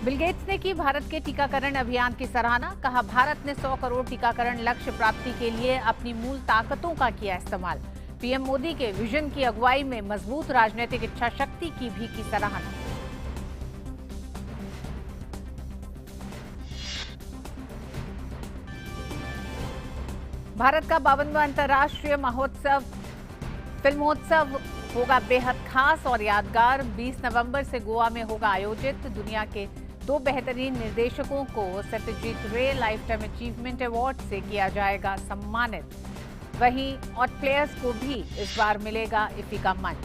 Bill Gates ने की भारत के टीकाकरण अभियान की सराहना। कहा, भारत ने 100 करोड़ टीकाकरण लक्ष्य प्राप्ति के लिए अपनी मूल ताकतों का किया इस्तेमाल। पीएम मोदी के विजन की अगुवाई में मजबूत राजनीतिक इच्छा शक्ति की भी की सराहना। भारत का 52वां अंतर्राष्ट्रीय फिल्मोत्सव होगा बेहद खास और यादगार। 20 नवंबर से गोवा में होगा आयोजित। दुनिया के 2 बेहतरीन निर्देशकों को सत्यजीत रे लाइफ टाइम अचीवमेंट अवार्ड से किया जाएगा सम्मानित। वहीं हॉट प्लेयर्स को भी इस बार मिलेगा इफ्फी का मंच।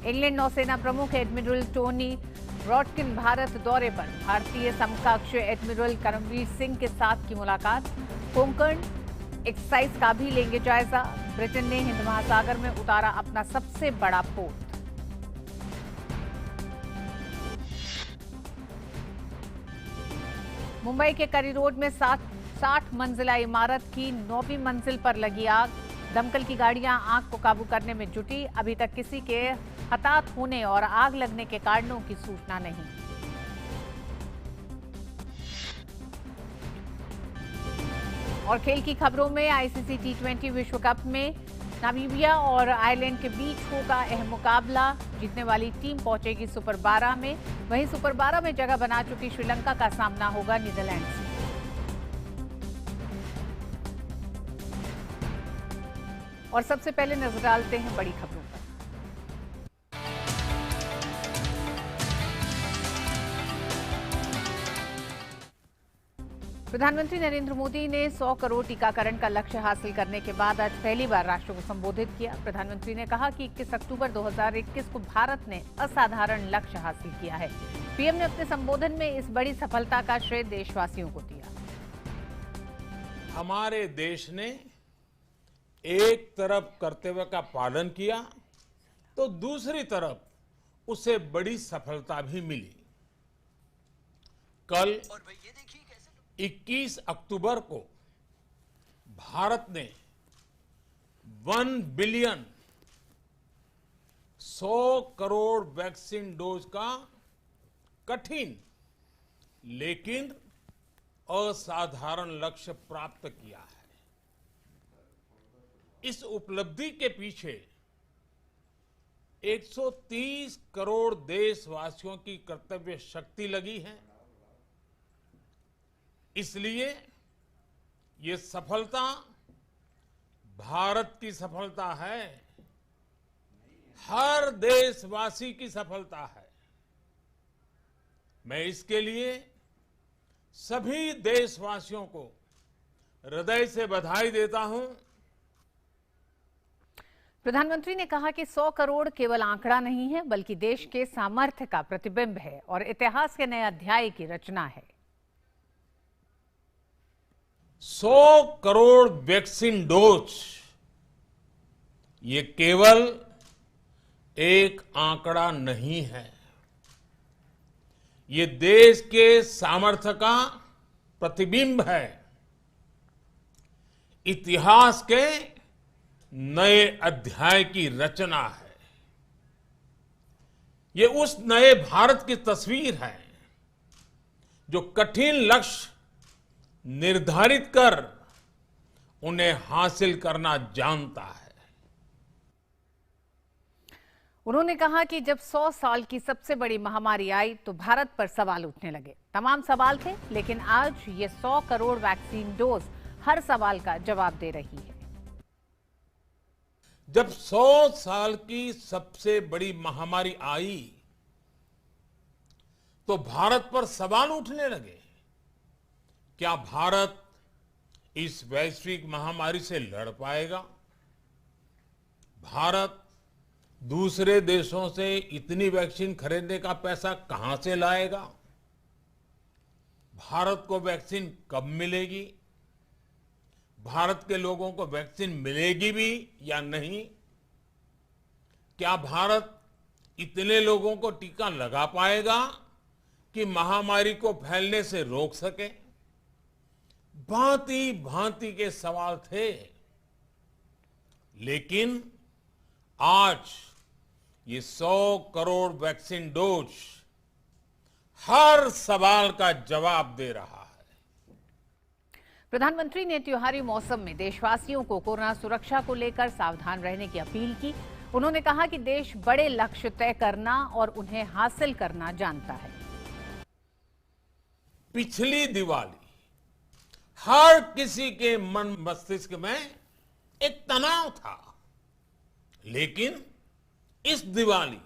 इंग्लैंड नौसेना प्रमुख एडमिरल टोनी रॉटकिन भारत दौरे पर। भारतीय समकक्ष एडमिरल करमवीर सिंह के साथ की मुलाकात। कोंकण एक्सरसाइज का भी लेंगे जायजा। ब्रिटेन ने हिंद महासागर में उतारा अपना सबसे बड़ा पोत। मुंबई के करी रोड में 60 मंजिला इमारत की 9वीं मंजिल पर लगी आग। दमकल की गाड़ियां आग को काबू करने में जुटी। अभी तक किसी के हताहत होने और आग लगने के कारणों की सूचना नहीं। और खेल की खबरों में आईसीसी टी20 विश्व कप में नामीबिया और आयरलैंड के बीच होगा अहम मुकाबला। जीतने वाली टीम पहुंचेगी सुपर 12 में। वहीं सुपर 12 में जगह बना चुकी श्रीलंका का सामना होगा नीदरलैंड से। और सबसे पहले नजर डालते हैं बड़ी खबरों पर। प्रधानमंत्री नरेंद्र मोदी ने 100 करोड़ टीकाकरण का लक्ष्य हासिल करने के बाद आज पहली बार राष्ट्र को संबोधित किया। प्रधानमंत्री ने कहा कि 21 अक्टूबर 2021 को भारत ने असाधारण लक्ष्य हासिल किया है। पीएम ने अपने संबोधन में इस बड़ी सफलता का श्रेय देशवासियों को दिया। हमारे देश ने एक तरफ कर्तव्य का पालन किया तो दूसरी तरफ उसे बड़ी सफलता भी मिली। कल 21 अक्टूबर को भारत ने 1 बिलियन 100 करोड़ वैक्सीन डोज का कठिन लेकिन असाधारण लक्ष्य प्राप्त किया है। इस उपलब्धि के पीछे 130 करोड़ देशवासियों की कर्तव्य शक्ति लगी है। इसलिए ये सफलता भारत की सफलता है, हर देशवासी की सफलता है। मैं इसके लिए सभी देशवासियों को हृदय से बधाई देता हूं। प्रधानमंत्री ने कहा कि 100 करोड़ केवल आंकड़ा नहीं है, बल्कि देश के सामर्थ्य का प्रतिबिंब है और इतिहास के नए अध्याय की रचना है। 100 करोड़ वैक्सीन डोज ये केवल एक आंकड़ा नहीं है, ये देश के सामर्थ्य का प्रतिबिंब है, इतिहास के नए अध्याय की रचना है। ये उस नए भारत की तस्वीर है जो कठिन लक्ष्य निर्धारित कर उन्हें हासिल करना जानता है। उन्होंने कहा कि जब 100 साल की सबसे बड़ी महामारी आई तो भारत पर सवाल उठने लगे। तमाम सवाल थे, लेकिन आज ये 100 करोड़ वैक्सीन डोज हर सवाल का जवाब दे रही है। जब 100 साल की सबसे बड़ी महामारी आई तो भारत पर सवाल उठने लगे। क्या भारत इस वैश्विक महामारी से लड़ पाएगा? भारत दूसरे देशों से इतनी वैक्सीन खरीदने का पैसा कहां से लाएगा? भारत को वैक्सीन कब मिलेगी? भारत के लोगों को वैक्सीन मिलेगी भी या नहीं? क्या भारत इतने लोगों को टीका लगा पाएगा कि महामारी को फैलने से रोक सके? भांति भांति के सवाल थे, लेकिन आज ये 100 करोड़ वैक्सीन डोज हर सवाल का जवाब दे रहा है। प्रधानमंत्री ने त्योहारी मौसम में देशवासियों को कोरोना सुरक्षा को लेकर सावधान रहने की अपील की। उन्होंने कहा कि देश बड़े लक्ष्य तय करना और उन्हें हासिल करना जानता है। पिछली दिवाली हर किसी के मन मस्तिष्क में एक तनाव था, लेकिन इस दिवाली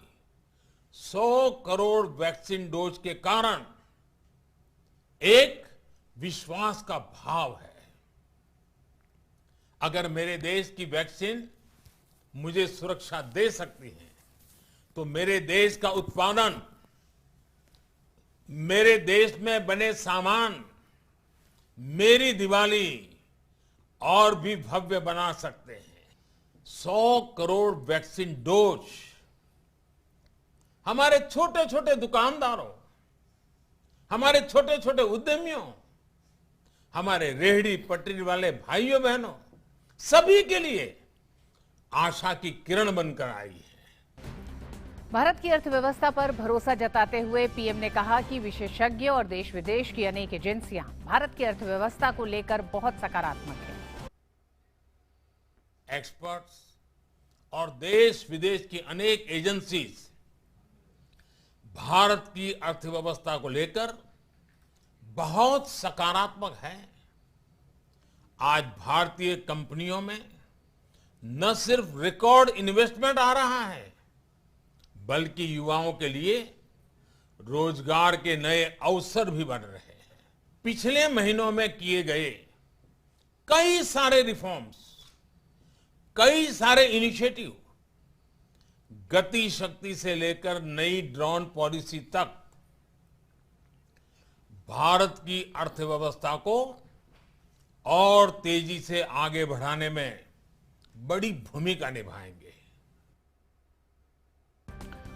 100 करोड़ वैक्सीन डोज के कारण एक विश्वास का भाव है। अगर मेरे देश की वैक्सीन मुझे सुरक्षा दे सकती है, तो मेरे देश का उत्पादन, मेरे देश में बने सामान मेरी दिवाली और भी भव्य बना सकते हैं। 100 करोड़ वैक्सीन डोज हमारे छोटे छोटे दुकानदारों, हमारे छोटे छोटे उद्यमियों, हमारे रेहड़ी पटरी वाले भाइयों बहनों, सभी के लिए आशा की किरण बनकर आई है। भारत की अर्थव्यवस्था पर भरोसा जताते हुए पीएम ने कहा कि विशेषज्ञ और देश विदेश की अनेक एजेंसियां भारत की अर्थव्यवस्था को लेकर बहुत सकारात्मक हैं। एक्सपर्ट्स और देश विदेश की अनेक एजेंसीज भारत की अर्थव्यवस्था को लेकर बहुत सकारात्मक है। आज भारतीय कंपनियों में न सिर्फ रिकॉर्ड इन्वेस्टमेंट आ रहा है, बल्कि युवाओं के लिए रोजगार के नए अवसर भी बन रहे हैं। पिछले महीनों में किए गए कई सारे रिफॉर्म्स, कई सारे इनिशिएटिव, गति शक्ति से लेकर नई ड्रोन पॉलिसी तक भारत की अर्थव्यवस्था को और तेजी से आगे बढ़ाने में बड़ी भूमिका निभाएंगे।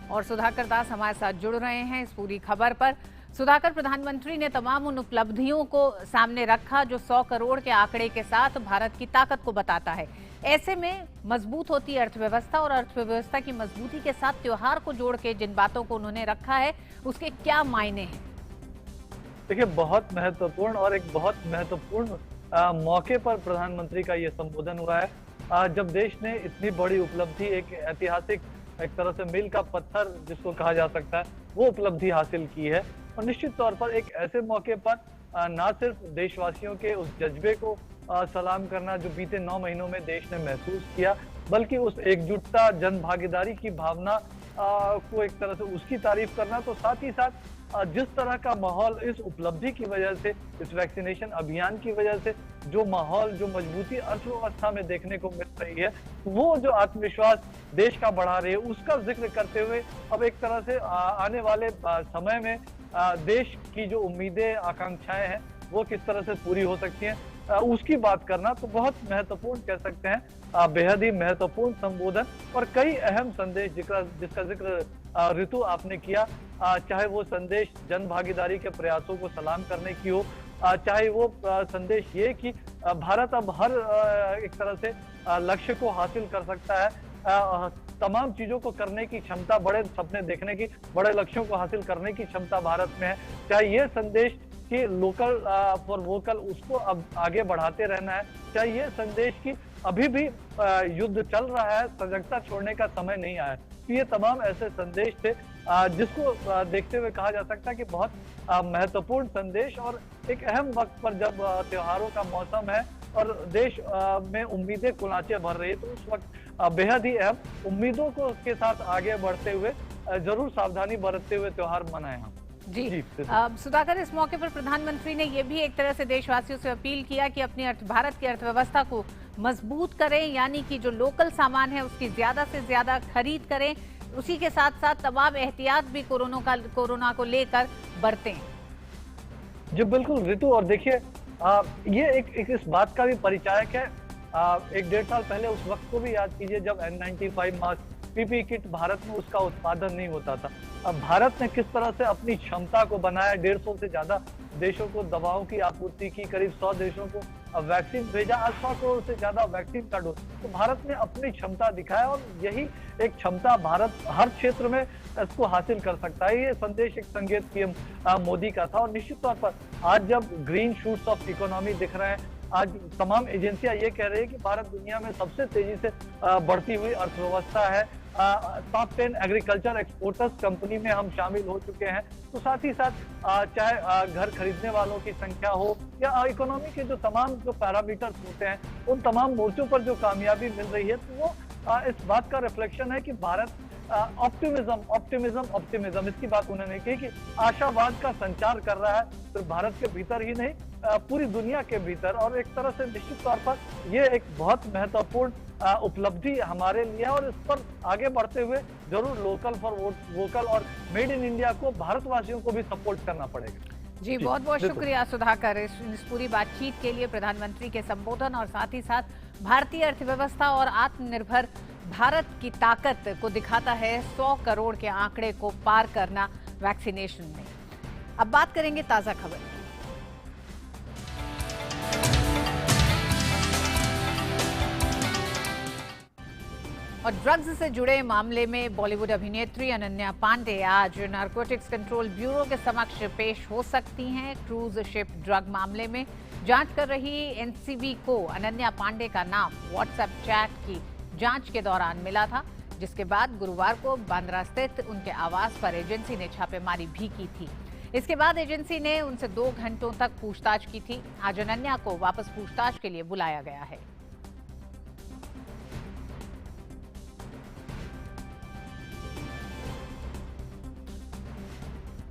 और सुधाकर दास हमारे साथ जुड़ रहे हैं इस पूरी खबर पर। सुधाकर, प्रधानमंत्री ने तमाम उन उपलब्धियों को सामने रखा जो 100 करोड़ के आंकड़े के साथ भारत की ताकत को बताता है। ऐसे में मजबूत होती अर्थव्यवस्था और अर्थव्यवस्था की मजबूती के साथ त्योहार को जोड़ के जिन बातों को उन्होंने रखा है, उसके क्या मायने हैं? देखिए, बहुत महत्वपूर्ण और एक बहुत महत्वपूर्ण मौके पर प्रधानमंत्री का ये संबोधन हुआ है, जब देश ने इतनी बड़ी उपलब्धि, एक ऐतिहासिक, एक तरह से मील का पत्थर जिसको कहा जा सकता है, वो उपलब्धि हासिल की है। और निश्चित तौर पर एक ऐसे मौके पर ना सिर्फ देशवासियों के उस जज्बे को सलाम करना जो बीते 9 महीनों में देश ने महसूस किया, बल्कि उस एकजुटता, जन भागीदारी की भावना को एक तरह से उसकी तारीफ करना, तो साथ ही साथ जिस तरह का माहौल इस उपलब्धि की वजह से, इस वैक्सीनेशन अभियान की वजह से जो माहौल, जो मजबूती अर्थव्यवस्था में देखने को मिल रही है, वो जो आत्मविश्वास देश का बढ़ा रही है, उसका जिक्र करते हुए अब एक तरह से आने वाले समय में देश की जो उम्मीदें, आकांक्षाएं हैं, वो किस तरह से पूरी हो सकती हैं, उसकी बात करना तो बहुत महत्वपूर्ण कह सकते हैं। बेहद ही महत्वपूर्ण संबोधन और कई अहम संदेश जिसका जिक्र ऋतु आपने किया, चाहे वो संदेश जन भागीदारी के प्रयासों को सलाम करने की हो, चाहे वो संदेश ये कि भारत अब हर एक तरह से लक्ष्य को हासिल कर सकता है, तमाम चीजों को करने की क्षमता, बड़े सपने देखने की, बड़े लक्ष्यों को हासिल करने की क्षमता भारत में है। चाहे ये संदेश कि लोकल फॉर वोकल, उसको अब आगे बढ़ाते रहना है, चाहे ये संदेश कि अभी भी युद्ध चल रहा है, सजगता छोड़ने का समय नहीं आया। तो ये तमाम ऐसे संदेश थे जिसको देखते हुए कहा जा सकता है कि बहुत महत्वपूर्ण संदेश, और एक अहम वक्त पर जब त्योहारों का मौसम है और देश में उम्मीदें कुलांचे भर रही है, तो उस वक्त बेहद ही अहम उम्मीदों को के साथ आगे बढ़ते हुए जरूर सावधानी बरतते हुए त्योहार मनाएं हम। जी सुधाकर, इस मौके पर प्रधानमंत्री ने ये भी एक तरह से देशवासियों से अपील किया कि अपनी भारत की अर्थव्यवस्था को मजबूत करें, यानी कि जो लोकल सामान है उसकी ज्यादा से ज्यादा खरीद करें, उसी के साथ साथ तमाम एहतियात भी कोरोना को लेकर बरतें। जी बिल्कुल ऋतु, और देखिए ये एक इस बात का भी परिचायक है। 1-1.5 साल पहले उस वक्त को भी याद कीजिए जब N95 mask, PPE kit Bharat में उसका उत्पादन नहीं होता था। अब भारत ने किस तरह से अपनी क्षमता को बनाया, 150 से ज्यादा देशों को दवाओं की आपूर्ति की, करीब 100 देशों को वैक्सीन भेजा, 800 करोड़ से ज्यादा वैक्सीन का डोज। तो भारत ने अपनी क्षमता दिखाया और यही एक क्षमता भारत हर क्षेत्र में इसको हासिल कर सकता है। ये संदेश एक संकेत पीएम मोदी का था। और निश्चित तौर पर आज जब ग्रीन शूट्स ऑफ इकोनॉमी दिख रहे हैं, आज तमाम एजेंसियां ये कह रही है कि भारत दुनिया में सबसे तेजी से बढ़ती हुई अर्थव्यवस्था है। टॉप 10 एग्रीकल्चर एक्सपोर्टर्स कंपनी में हम शामिल हो चुके हैं। तो साथ ही साथ चाहे घर खरीदने वालों की संख्या हो या इकोनॉमी के जो तमाम जो पैरामीटर्स होते हैं, उन तमाम मोर्चों पर जो कामयाबी मिल रही है, तो वो इस बात का रिफ्लेक्शन है कि भारत ऑप्टिमिज्म इसकी बात उन्होंने की कि आशावाद का संचार कर रहा है, सिर्फ भारत के भीतर ही नहीं, पूरी दुनिया के भीतर। और एक तरह से निश्चित तौर पर ये एक बहुत महत्वपूर्ण उपलब्धि हमारे लिए है। और इस पर आगे बढ़ते हुए जरूर लोकल फॉर वोकल और मेड इन इंडिया को भारतवासियों को भी सपोर्ट करना पड़ेगा। जी, बहुत बहुत शुक्रिया सुधाकर इस पूरी बातचीत के लिए, प्रधानमंत्री के संबोधन और साथ ही साथ भारतीय अर्थव्यवस्था और आत्मनिर्भर भारत की ताकत को दिखाता है 100 करोड़ के आंकड़े को पार करना वैक्सीनेशन में। अब बात करेंगे ताजा खबर की। और ड्रग्स से जुड़े मामले में बॉलीवुड अभिनेत्री अनन्या पांडे आज नारकोटिक्स कंट्रोल ब्यूरो के समक्ष पेश हो सकती हैं। क्रूज शिप ड्रग मामले में जांच कर रही एनसीबी को अनन्या पांडे का नाम व्हाट्सएप चैट की जांच के दौरान मिला था, जिसके बाद गुरुवार को बांद्रा स्थित उनके आवास पर एजेंसी ने छापेमारी भी की थी। इसके बाद एजेंसी ने उनसे 2 घंटों तक पूछताछ की थी। आज अनन्या को वापस पूछताछ के लिए बुलाया गया है।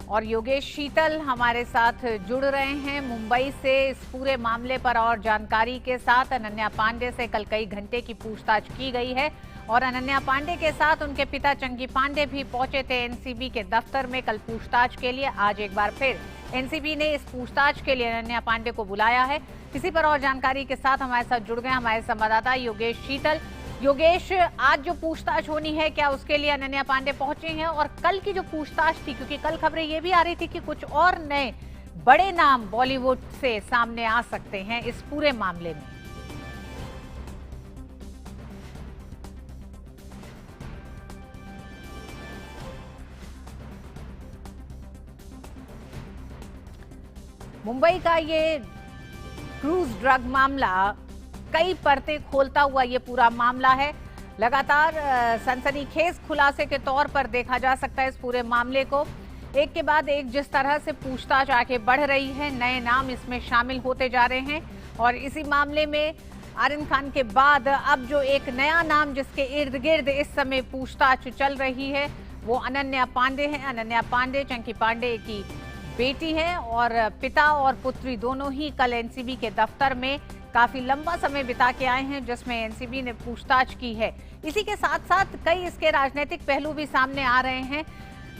और योगेश शीतल हमारे साथ जुड़ रहे हैं मुंबई से इस पूरे मामले पर और जानकारी के साथ। अनन्या पांडे से कल कई घंटे की पूछताछ की गई है और अनन्या पांडे के साथ उनके पिता चंकी पांडे भी पहुंचे थे एनसीबी के दफ्तर में कल पूछताछ के लिए। आज एक बार फिर एनसीबी ने इस पूछताछ के लिए अनन्या पांडे को बुलाया है। इसी पर और जानकारी के साथ हमारे साथ जुड़ गए हमारे संवाददाता योगेश शीतल। योगेश, आज जो पूछताछ होनी है, क्या उसके लिए अनन्या पांडे पहुंचे हैं? और कल की जो पूछताछ थी, क्योंकि कल खबरें ये भी आ रही थी कि कुछ और नए बड़े नाम बॉलीवुड से सामने आ सकते हैं इस पूरे मामले में। मुंबई का ये क्रूज ड्रग मामला कई परतें खोलता हुआ ये पूरा मामला है। लगातार सनसनीखेज खुलासे के तौर पर देखा जा सकता है इस पूरे मामले को। एक के बाद एक जिस तरह से पूछताछ आगे बढ़ रही है, नए नाम इसमें शामिल होते जा रहे हैं। और इसी मामले में आर्यन खान के बाद अब जो एक नया नाम जिसके इर्द गिर्द इस समय पूछताछ चल रही है, वो अनन्या पांडे हैं। अनन्या पांडे चंकी पांडे की बेटी हैं और पिता और पुत्री दोनों ही कल एनसीबी के दफ्तर में काफी लंबा समय बिता के आए हैं, जिसमें एनसीबी ने पूछताछ की है। इसी के साथ साथ कई इसके राजनीतिक पहलू भी सामने आ रहे हैं।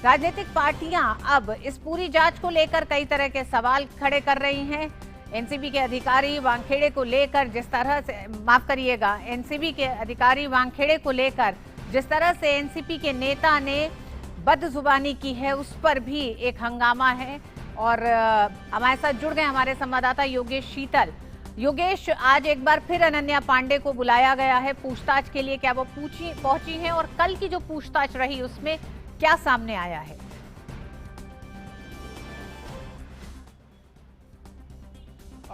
राजनीतिक पार्टियां अब इस पूरी जांच को लेकर कई तरह के सवाल खड़े कर रही हैं। एनसीबी के अधिकारी वानखेड़े को लेकर जिस तरह से, माफ करिएगा, एनसीबी के अधिकारी वानखेड़े को लेकर जिस तरह से एनसीपी के नेता ने बदजुबानी की है, उस पर भी एक हंगामा है। और हमारे साथ जुड़ गए हमारे संवाददाता योगेश शीतल। योगेश, आज एक बार फिर अनन्या पांडे को बुलाया गया है पूछताछ के लिए, क्या वो पहुंची हैं? और कल की जो पूछताछ रही उसमें क्या सामने आया है?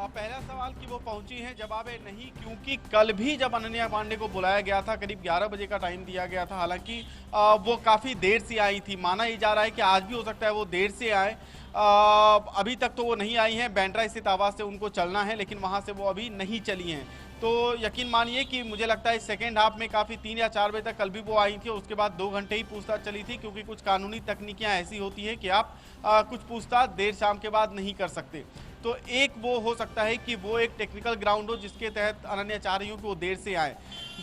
पहला सवाल कि वो पहुंची हैं, जवाब है नहीं, क्योंकि कल भी जब अनन्या पांडे को बुलाया गया था, करीब 11 बजे का टाइम दिया गया था। हालांकि वो काफ़ी देर से आई थी। माना ही जा रहा है कि आज भी हो सकता है वो देर से आए। अभी तक तो वो नहीं आई हैं। बांद्रा स्थित आवास से उनको चलना है, लेकिन वहाँ से वो अभी नहीं चली हैं। तो यकीन मानिए कि मुझे लगता है सेकेंड हाफ में काफ़ी 3 या 4 बजे तक कल भी वो आई थी। उसके बाद 2 घंटे ही पूछताछ चली थी, क्योंकि कुछ कानूनी तकनीकियाँ ऐसी होती हैं कि आप कुछ पूछताछ देर शाम के बाद नहीं कर सकते। तो एक वो हो सकता है कि वो एक टेक्निकल ग्राउंड हो जिसके तहत अनन्या चाह रही हो कि वो देर से आए।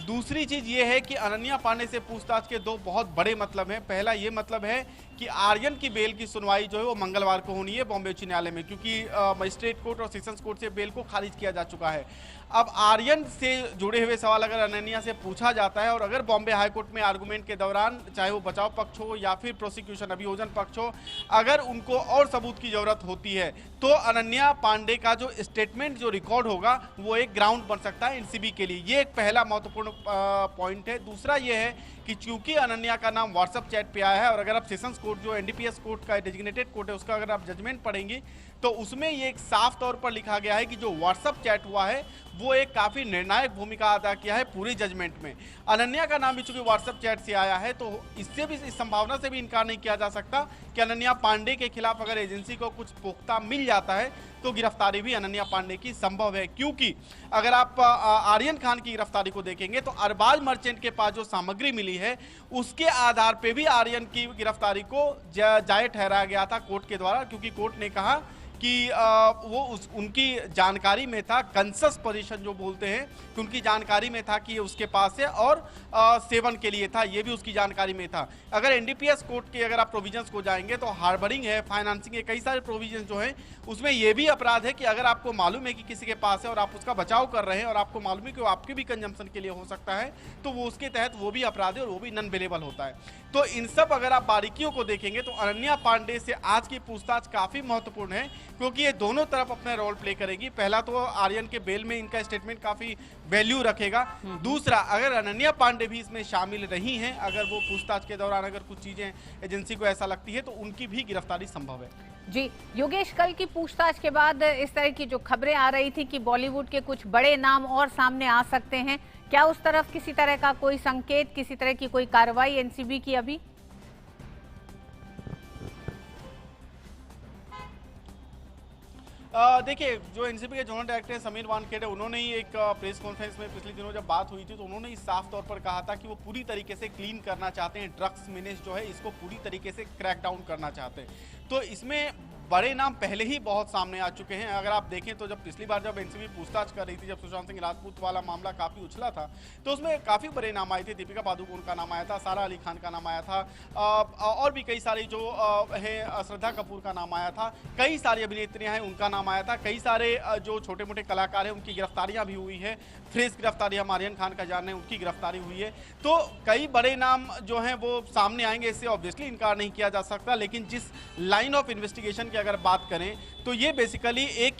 दूसरी चीज़ ये है कि अनन्या पांडे से पूछताछ के 2 बहुत बड़े मतलब हैं। पहला ये मतलब है कि आर्यन की बेल की सुनवाई जो है वो मंगलवार को होनी है बॉम्बे उच्च न्यायालय में, क्योंकि मजिस्ट्रेट कोर्ट और सेशंस कोर्ट से बेल को खारिज किया जा चुका है। अब आर्यन से जुड़े हुए सवाल अगर अनन्या से पूछा जाता है और अगर बॉम्बे हाईकोर्ट में आर्गूमेंट के दौरान, चाहे वो बचाव पक्ष हो या फिर प्रोसिक्यूशन अभियोजन पक्ष हो, अगर उनको और सबूत की जरूरत होती है तो अनन्या अनन्या पांडे का जो स्टेटमेंट जो रिकॉर्ड होगा वो एक ग्राउंड बन सकता है एनसीबी के लिए। ये एक पहला महत्वपूर्ण पॉइंट है। दूसरा ये है कि चूंकि अनन्या का नाम व्हाट्सएप चैट पे आया है और अगर आप सेशंस कोर्ट जो एनडीपीएस कोर्ट का डेजिग्नेटेड कोर्ट है उसका अगर आप जजमेंट पढ़ेंगे तो उसमें ये एक साफ तौर पर लिखा गया है कि जो व्हाट्सएप चैट हुआ है वो एक काफी निर्णायक भूमिका अदा किया है पूरी जजमेंट में। अनन्या का नाम भी चूंकि व्हाट्सएप चैट से आया है तो इससे भी, इस संभावना से भी इनकार नहीं किया जा सकता कि अनन्या पांडे के खिलाफ अगर एजेंसी को कुछ पुख्ता मिल जाता है तो गिरफ्तारी भी अनन्या पांडे की संभव है। क्योंकि अगर आप आर्यन खान की गिरफ्तारी को देखेंगे तो अरबाज मर्चेंट के पास जो सामग्री मिली है उसके आधार पे भी आर्यन की गिरफ्तारी को जायज ठहराया गया था कोर्ट के द्वारा, क्योंकि कोर्ट ने कहा कि वो उनकी जानकारी में था, कंसस पोजीशन जो बोलते हैं कि उनकी जानकारी में था कि ये उसके पास है और सेवन के लिए था, ये भी उसकी जानकारी में था। अगर एनडीपीएस कोर्ट के अगर आप प्रोविजंस को जाएंगे तो हार्बरिंग है, फाइनेंसिंग है, कई सारे प्रोविजंस जो हैं उसमें ये भी अपराध है कि अगर आपको मालूम है कि किसी के पास है और आप उसका बचाव कर रहे हैं और आपको मालूम है कि वो आपके भी कंजम्पशन के लिए हो सकता है तो वो उसके तहत वो भी अपराध है और वो भी नॉन बेलेबल होता है। तो इन सब अगर आप बारीकियों को देखेंगे तो अनन्या पांडे से आज की पूछताछ काफी महत्वपूर्ण है, क्योंकि ये दोनों तरफ अपना रोल प्ले करेगी। पहला तो आर्यन के बेल में इनका स्टेटमेंट काफी वैल्यू रखेगा। दूसरा, अगर अनन्या पांडे भी इसमें शामिल रही हैं, अगर वो पूछताछ के दौरान अगर कुछ चीजें एजेंसी को ऐसा लगती है तो उनकी भी गिरफ्तारी संभव है। जी योगेश, कल की पूछताछ के बाद इस तरह की जो खबरें आ रही थी कि बॉलीवुड के कुछ बड़े नाम और सामने आ सकते हैं, क्या उस तरफ किसी तरह का कोई संकेत, किसी तरह की कोई कार्रवाई एनसीबी की अभी? देखिए, जो एनसीबी के जनरल डायरेक्टर समीर वानखेड़े उन्होंने ही एक प्रेस कॉन्फ्रेंस में पिछले दिनों जब बात हुई थी तो उन्होंने ही साफ तौर पर कहा था कि वो पूरी तरीके से क्लीन करना चाहते हैं, ड्रग्स मेनेस जो है इसको पूरी तरीके से क्रैक डाउन करना चाहते हैं। तो इसमें बड़े नाम पहले ही बहुत सामने आ चुके हैं। अगर आप देखें तो जब पिछली बार जब एनसीबी पूछताछ कर रही थी, जब सुशांत सिंह राजपूत वाला मामला काफी उछला था तो उसमें काफी बड़े नाम आए थे। दीपिका पादुकोण का नाम आया था, सारा अली खान का नाम आया था, और भी कई सारी जो है श्रद्धा कपूर का नाम आया था, कई सारी अभिनेत्रियां हैं उनका नाम आया था, कई सारे जो छोटे मोटे कलाकार हैं उनकी गिरफ्तारियां भी हुई है। फ्रेश गिरफ्तारी हम आर्यन खान का जान रहे हैं, उनकी गिरफ्तारी हुई है। तो कई बड़े नाम जो हैं वो सामने आएंगे, इससे ऑब्वियसली इनकार नहीं किया जा सकता। लेकिन जिस लाइन ऑफ इन्वेस्टिगेशन की अगर बात करें तो ये बेसिकली एक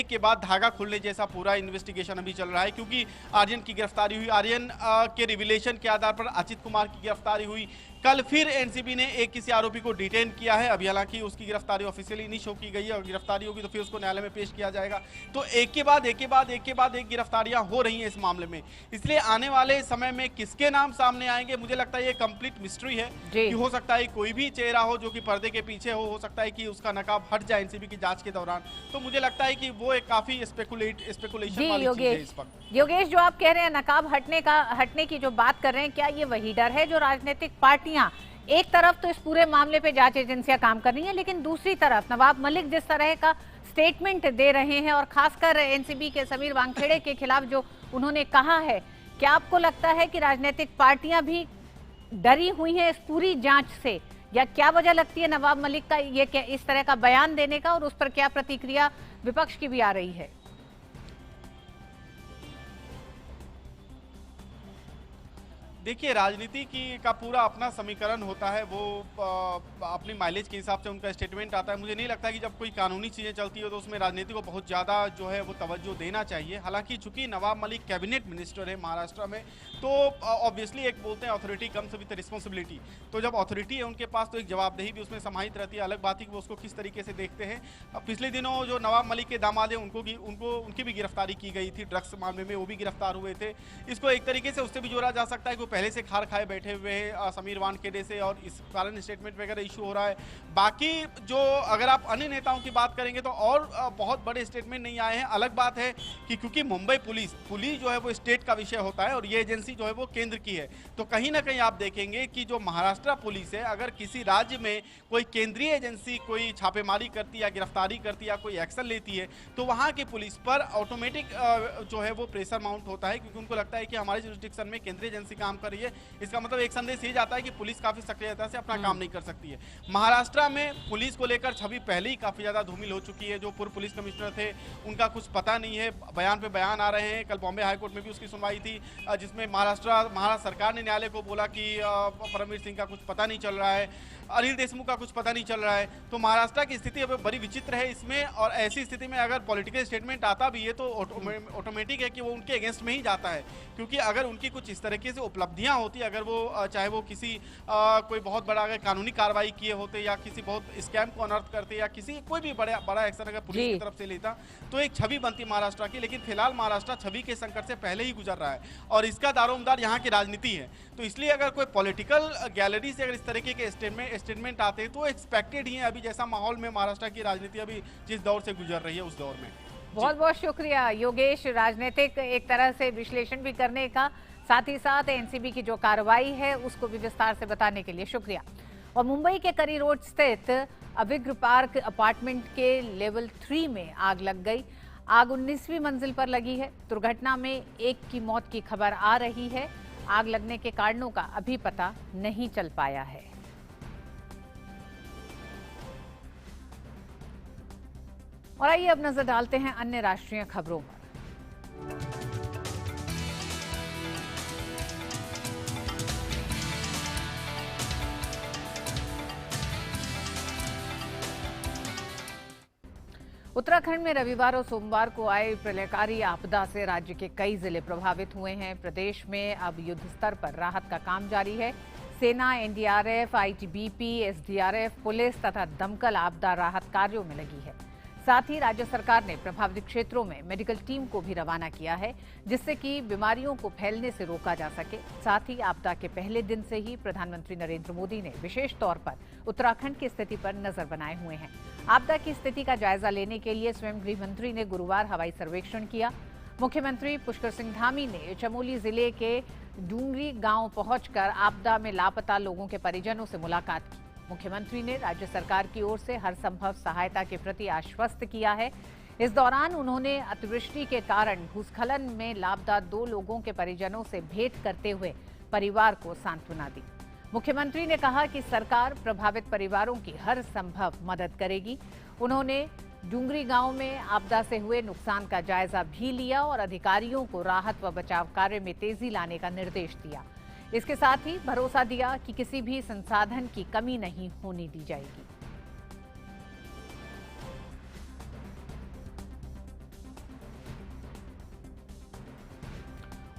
के बाद धागा खुलने जैसा पूरा इन्वेस्टिगेशन अभी चल रहा है, क्योंकि आर्यन की गिरफ्तारी हुई, आर्यन के रिविलेशन के आधार पर अचित कुमार की गिरफ्तारी हुई। कल फिर एनसीबी ने एक किसी आरोपी को डिटेन किया है, अभी हालांकि उसकी गिरफ्तारी ऑफिशियली नहीं शो की गई है और गिरफ्तारी होगी तो फिर उसको न्यायालय में पेश किया जाएगा। तो एक के बाद एक गिरफ्तारियां हो रही हैं इस मामले में। इसलिए आने वाले समय में किसके नाम सामने आएंगे, मुझे लगता है ये कंप्लीट मिस्ट्री है कि हो सकता है कोई भी चेहरा हो जो कि पर्दे के पीछे हो सकता है कि उसका नकाब हट जाए एनसीबी की जांच के दौरान। तो मुझे लगता है कि वो एक काफी स्पेकुलेशन वाली चीज है इस वक्त। योगेश, जो आप कह रहे हैं नकाब हटने की जो बात कर रहे हैं, क्या ये वही डर है जो राजनीतिक पार्टियां एक तरफ तो इस पूरे मामले पे जांच एजेंसियां काम कर रही हैं, लेकिन दूसरी तरफ नवाब मलिक जिस तरह का स्टेटमेंट दे रहे हैं और खासकर एनसीबी के समीर वानखेड़े के खिलाफ जो उन्होंने कहा है, क्या आपको लगता है कि राजनीतिक पार्टियां भी डरी हुई हैं इस पूरी जांच से, या क्या वजह लगती है नवाब मलिक का ये इस तरह का बयान देने का, और उस पर क्या प्रतिक्रिया विपक्ष की भी आ रही है? देखिए, राजनीति का पूरा अपना समीकरण होता है, वो अपनी माइलेज के हिसाब से उनका स्टेटमेंट आता है। मुझे नहीं लगता कि जब कोई कानूनी चीज़ें चलती हो तो उसमें राजनीति को बहुत ज़्यादा जो है वो तवज्जो देना चाहिए। हालांकि चूंकि नवाब मलिक कैबिनेट मिनिस्टर है महाराष्ट्र में, तो ऑब्वियसली एक बोलते हैं अथॉरिटी कम्स विद रिस्पॉन्सिबिलिटी। तो जब अथॉरिटी है उनके पास तो एक जवाबदेही भी उसमें समाहित रहती है। अलग बात है कि वो उसको किस तरीके से देखते हैं। पिछले दिनों जो नवाब मलिक के दामाद हैं उनकी भी गिरफ्तारी की गई थी ड्रग्स मामले में, वो भी गिरफ्तार हुए थे। इसको एक तरीके से उससे भी जोड़ा जा सकता है कि पहले से खार खाए बैठे हुए हैं समीर वानखेड़े से और इस कारण स्टेटमेंट वगैरह इशू हो रहा है। बाकी जो अगर आप अन्य नेताओं की बात करेंगे तो और बहुत बड़े स्टेटमेंट नहीं आए हैं। अलग बात है कि क्योंकि मुंबई पुलिस जो है वो स्टेट का विषय होता है और ये एजेंसी जो है वो केंद्र की है, तो कहीं ना कहीं आप देखेंगे कि जो महाराष्ट्र पुलिस है, अगर किसी राज्य में कोई केंद्रीय एजेंसी कोई छापेमारी करती है या गिरफ्तारी करती है या कोई एक्शन लेती है तो वहां की पुलिस पर ऑटोमेटिक जो है वो प्रेशर माउंट होता है, क्योंकि उनको लगता है कि हमारे जुरिस्डिक्शन में केंद्रीय एजेंसी काम कर रही है। इसका मतलब एक संदेश ये जाता है कि पुलिस काफी सक्रियता से अपना काम नहीं कर सकती है। महाराष्ट्र में पुलिस को लेकर छवि पहले ही काफी ज्यादा धूमिल हो चुकी है। जो पूर्व पुलिस कमिश्नर थे उनका कुछ पता नहीं है, बयान पे बयान आ रहे हैं। कल बॉम्बे हाईकोर्ट में भी उसकी सुनवाई थी जिसमें महाराष्ट्र सरकार ने न्यायालय को बोला कि परमवीर सिंह का कुछ पता नहीं चल रहा है। अनिल देशमुख का कुछ पता नहीं चल रहा है। तो महाराष्ट्र की स्थिति अब बड़ी विचित्र है इसमें, और ऐसी स्थिति में अगर पॉलिटिकल स्टेटमेंट आता भी है तो ऑटोमेटिक है कि वो उनके अगेंस्ट में ही जाता है, क्योंकि अगर उनकी कुछ इस तरीके से उपलब्धियां होती, अगर वो चाहे वो किसी कोई बहुत बड़ा अगर कानूनी कार्रवाई किए होते या किसी बहुत स्कैम को अनर्थ करते या किसी कोई भी बड़ा एक्शन अगर पुलिस की तरफ से लेता तो एक छवि बनती महाराष्ट्र की। लेकिन फिलहाल महाराष्ट्र छवि के संकट से पहले ही गुजर रहा है और इसका दारोमदार यहाँ की राजनीति है। तो इसलिए अगर कोई पॉलिटिकल गैलरी से अगर इस तरीके के स्टेटमेंट आते हैं तो एक्सपेक्टेड ही है, अभी जैसा माहौल में महाराष्ट्र की राजनीति अभी जिस दौर से गुजर रही है उस दौर में। बहुत बहुत शुक्रिया योगेश, राजनीतिक एक तरह से विश्लेषण भी करने का, साथ ही साथ एनसीबी की जो कार्रवाई है उसको भी विस्तार से बताने के लिए शुक्रिया। और मुंबई के करी रोड स्थित अविग्र पार्क अपार्टमेंट के लेवल 3 में आग लग गई। आग 19वीं मंजिल पर लगी है। दुर्घटना में एक की मौत की खबर आ रही है। आग लगने के कारणों का अभी पता नहीं चल पाया है। और आइए अब नजर डालते हैं अन्य राष्ट्रीय खबरों पर। उत्तराखंड में रविवार और सोमवार को आए प्रलयकारी आपदा से राज्य के कई जिले प्रभावित हुए हैं। प्रदेश में अब युद्ध स्तर पर राहत का काम जारी है। सेना, एनडीआरएफ, आईटीबीपी, एसडीआरएफ, पुलिस तथा दमकल आपदा राहत कार्यों में लगी है। साथ ही राज्य सरकार ने प्रभावित क्षेत्रों में मेडिकल टीम को भी रवाना किया है, जिससे कि बीमारियों को फैलने से रोका जा सके। साथ ही आपदा के पहले दिन से ही प्रधानमंत्री नरेंद्र मोदी ने विशेष तौर पर उत्तराखंड की स्थिति पर नजर बनाए हुए हैं। आपदा की स्थिति का जायजा लेने के लिए स्वयं गृह मंत्री ने गुरुवार हवाई सर्वेक्षण किया। मुख्यमंत्री पुष्कर सिंह धामी ने चमोली जिले के डूंगरी गांव पहुंचकर आपदा में लापता लोगों के परिजनों से मुलाकात की। मुख्यमंत्री ने राज्य सरकार की ओर से हर संभव सहायता के प्रति आश्वस्त किया है। इस दौरान उन्होंने अतिवृष्टि के कारण भूस्खलन में लापता 2 लोगों के परिजनों से भेंट करते हुए परिवार को सांत्वना दी। मुख्यमंत्री ने कहा कि सरकार प्रभावित परिवारों की हर संभव मदद करेगी। उन्होंने डूंगरी गांव में आपदा से हुए नुकसान का जायजा भी लिया और अधिकारियों को राहत व बचाव कार्य में तेजी लाने का निर्देश दिया। इसके साथ ही भरोसा दिया कि किसी भी संसाधन की कमी नहीं होने दी जाएगी।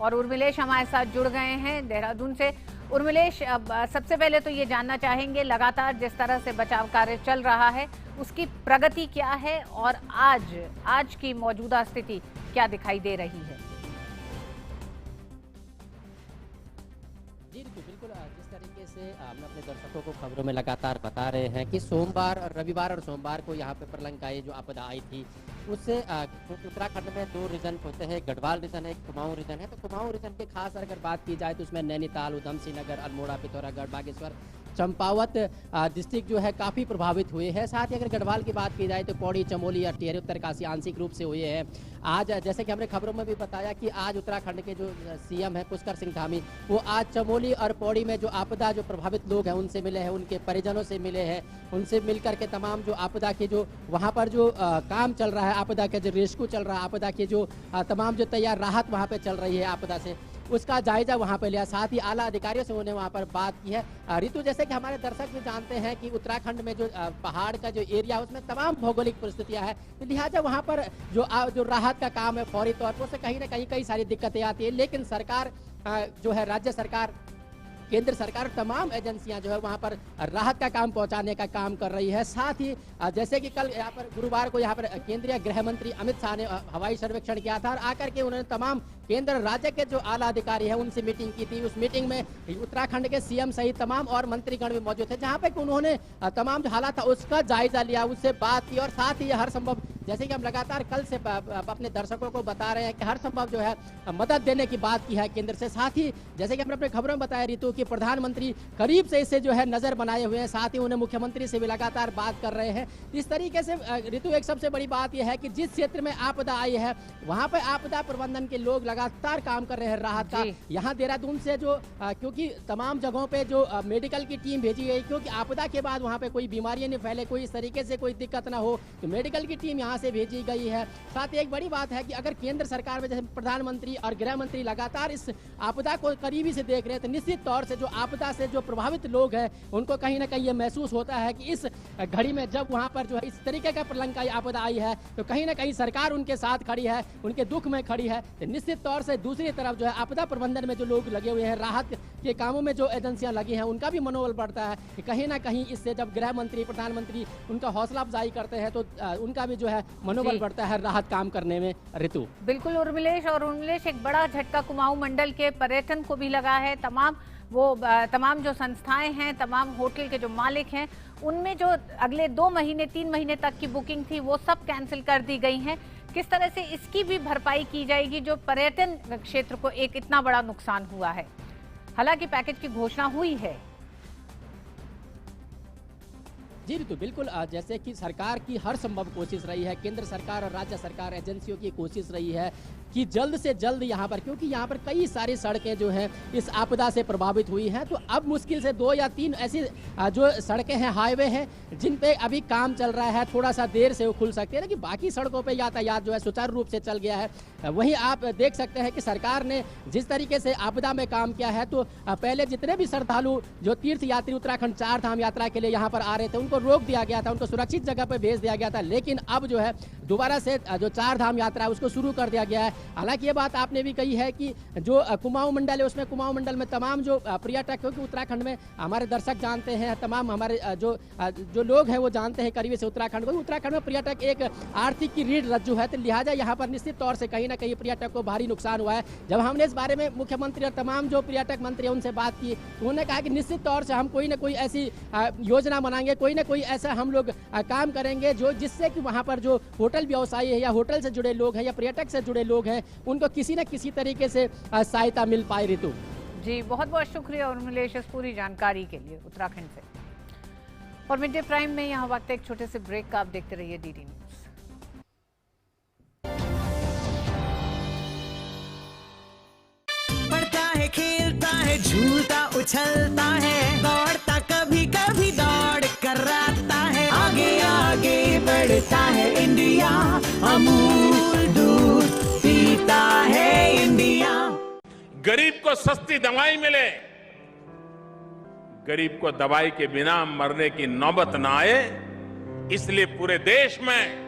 और उर्मिलेश हमारे साथ जुड़ गए हैं देहरादून से। उर्मिलेश, अब सबसे पहले तो ये जानना चाहेंगे, लगातार जिस तरह से बचाव कार्य चल रहा है उसकी प्रगति क्या है और आज की मौजूदा स्थिति क्या दिखाई दे रही है? बिल्कुल, जिस तरीके से हम अपने दर्शकों को खबरों में लगातार बता रहे हैं कि सोमवार, रविवार और सोमवार को यहाँ पे प्रलंकाई जो आपदा आई थी उससे उत्तराखंड में 2 रीजन होते हैं, गढ़वाल रीजन है, एक कुमाऊं रीजन है। तो कुमाऊं रीजन की खास अगर बात की जाए तो उसमें नैनीताल, उधमसिंह नगर, अल्मोड़ा, पिथौरागढ़, बागेश्वर, चंपावत डिस्ट्रिक्ट जो है काफ़ी प्रभावित हुए हैं। साथ ही अगर गढ़वाल की बात की जाए तो पौड़ी, चमोली और टिहरी, उत्तरकाशी आंशिक रूप से हुए हैं। आज जैसे कि हमने खबरों में भी बताया कि आज उत्तराखंड के जो सीएम है पुष्कर सिंह धामी, वो आज चमोली और पौड़ी में जो आपदा जो प्रभावित लोग हैं उनसे मिले हैं, उनके परिजनों से मिले हैं। उनसे मिलकर के तमाम जो आपदा के जो वहाँ पर जो काम चल रहा है, आपदा के जो रेस्क्यू चल रहा है, आपदा के जो तमाम जो तैयार राहत वहाँ पर चल रही है आपदा से, उसका जायजा वहाँ पर लिया। साथ ही आला अधिकारियों से उन्होंने वहाँ पर बात की है। ऋतु, जैसे कि हमारे दर्शक भी जानते हैं कि उत्तराखंड में जो पहाड़ का जो एरिया है उसमें तमाम भौगोलिक परिस्थितियां हैं, तो लिहाजा वहाँ पर जो राहत का काम है फौरी तौर पर उससे कहीं ना कहीं कई सारी दिक्कतें आती है। लेकिन सरकार जो है, राज्य सरकार, केंद्र सरकार, तमाम एजेंसियां जो है वहां पर राहत का काम पहुंचाने का काम कर रही है। साथ ही जैसे कि कल यहाँ पर गुरुवार को यहाँ पर केंद्रीय गृह मंत्री अमित शाह ने हवाई सर्वेक्षण किया था और आकर के उन्होंने तमाम केंद्र राज्य के जो आला अधिकारी है उनसे मीटिंग की थी। उस मीटिंग में उत्तराखंड के सीएम सहित तमाम और मंत्रीगण भी मौजूद थे, जहाँ पे उन्होंने तमाम जो हालात था उसका जायजा लिया, उससे बात की और साथ ही हर संभव, जैसे कि हम लगातार कल से अपने दर्शकों को बता रहे हैं कि हर संभव जो है मदद देने की बात की है केंद्र से। साथ ही जैसे कि हमने अपने खबरों में बताया ऋतु कि प्रधानमंत्री करीब से इसे जो है नजर बनाए हुए हैं, साथ ही उन्हें मुख्यमंत्री से भी लगातार बात कर रहे हैं। इस तरीके से ऋतु, एक सबसे बड़ी बात यह है कि जिस क्षेत्र में आपदा आई है वहां पर आपदा प्रबंधन के लोग लगातार काम कर रहे हैं राहत का। यहाँ देहरादून से जो क्योंकि तमाम जगहों पे जो मेडिकल की टीम भेजी गई, क्योंकि आपदा के बाद वहाँ पे कोई बीमारियां नहीं फैले, कोई इस तरीके से कोई दिक्कत ना हो, तो मेडिकल की टीम यहाँ वहाँ से भेजी गई है। साथ ही एक बड़ी बात है कि अगर केंद्र सरकार में जैसे प्रधानमंत्री और गृह मंत्री लगातार इस आपदा को करीबी से देख रहे हैं, तो निश्चित तौर से जो आपदा से जो प्रभावित लोग हैं उनको कहीं ना कहीं ये महसूस होता है कि इस घड़ी में जब वहाँ पर जो है इस तरीके का प्रलंकाई आपदा आई है तो कहीं ना कहीं सरकार उनके साथ खड़ी है, उनके दुख में खड़ी है। तो निश्चित तौर से दूसरी तरफ जो है आपदा प्रबंधन में जो लोग लगे हुए हैं, राहत के कामों में जो एजेंसियां लगी हैं, उनका भी मनोबल बढ़ता है कि कहीं ना कहीं इससे जब गृह मंत्री प्रधानमंत्री उनका हौसला अफजाई करते हैं तो उनका भी जो है मनोबल बढ़ता है राहत काम करने में। ऋतु बिल्कुल उर्मिलेश, और उर्मिलेश एक बड़ा झटका कुमाऊं मंडल के पर्यटन को भी लगा है। तमाम जो संस्थाएं हैं, तमाम होटल के जो मालिक हैं, उनमें जो अगले 2 महीने 3 महीने तक की बुकिंग थी वो सब कैंसिल कर दी गई हैं। किस तरह से इसकी भी भरपाई की जाएगी जो पर्यटन क्षेत्र को एक इतना बड़ा नुकसान हुआ है? हालांकि पैकेज की घोषणा हुई है। जी ऋतु, बिल्कुल जैसे कि सरकार की हर संभव कोशिश रही है, केंद्र सरकार और राज्य सरकार एजेंसियों की कोशिश रही है कि जल्द से जल्द यहाँ पर, क्योंकि यहाँ पर कई सारी सड़कें जो हैं इस आपदा से प्रभावित हुई हैं, तो अब मुश्किल से 2 या 3 ऐसी जो सड़कें हैं, हाईवे हैं, जिन पे अभी काम चल रहा है, थोड़ा सा देर से वो खुल सकते हैं, लेकिन बाकी सड़कों पे यातायात जो है सुचारू रूप से चल गया है। वहीं आप देख सकते हैं कि सरकार ने जिस तरीके से आपदा में काम किया है, तो पहले जितने भी श्रद्धालु जो तीर्थ यात्री उत्तराखंड 4 धाम यात्रा के लिए यहाँ पर आ रहे थे, उनको रोक दिया गया था, उनको सुरक्षित जगह पर भेज दिया गया था। लेकिन अब जो है दोबारा से जो 4 धाम यात्रा है उसको शुरू कर दिया गया है। हालांकि ये बात आपने भी कही है कि जो कुमाऊं मंडल है उसमें कुमाऊं मंडल में तमाम जो पर्यटक, क्योंकि उत्तराखंड में हमारे दर्शक जानते हैं, तमाम हमारे जो लोग हैं वो जानते हैं करीबी से उत्तराखंड को, उत्तराखंड में पर्यटक एक आर्थिक की रीढ़ रज्जु है, तो लिहाजा यहाँ पर निश्चित तौर से कहीं ना कहीं पर्यटक को भारी नुकसान हुआ है। जब हमने इस बारे में मुख्यमंत्री और तमाम जो पर्यटक मंत्री उनसे बात की, उन्होंने कहा कि निश्चित तौर से हम कोई ना कोई ऐसी योजना बनाएंगे, कोई ना कोई ऐसा हम लोग काम करेंगे जो जिससे कि वहाँ पर जो होटल व्यवसायी है या होटल से जुड़े लोग हैं या पर्यटक से जुड़े लोग हैं उनको किसी न किसी तरीके से सहायता मिल पाए। ऋतु जी, बहुत बहुत शुक्रिया उर्मिलेश इस पूरी जानकारी के लिए उत्तराखंड से। और मिड डे प्राइम में यहाँ वक्त एक छोटे से ब्रेक का, आप देखते रहिए डीडी न्यूज। पढ़ता है, खेलता है, झूलता उछलता है, दौड़ता कभी कभी दौड़ कराता है, आगे आगे बढ़ता है इंडिया, अमूल दूध पीता है इंडिया। गरीब को सस्ती दवाई मिले, गरीब को दवाई के बिना मरने की नौबत ना आए, इसलिए पूरे देश में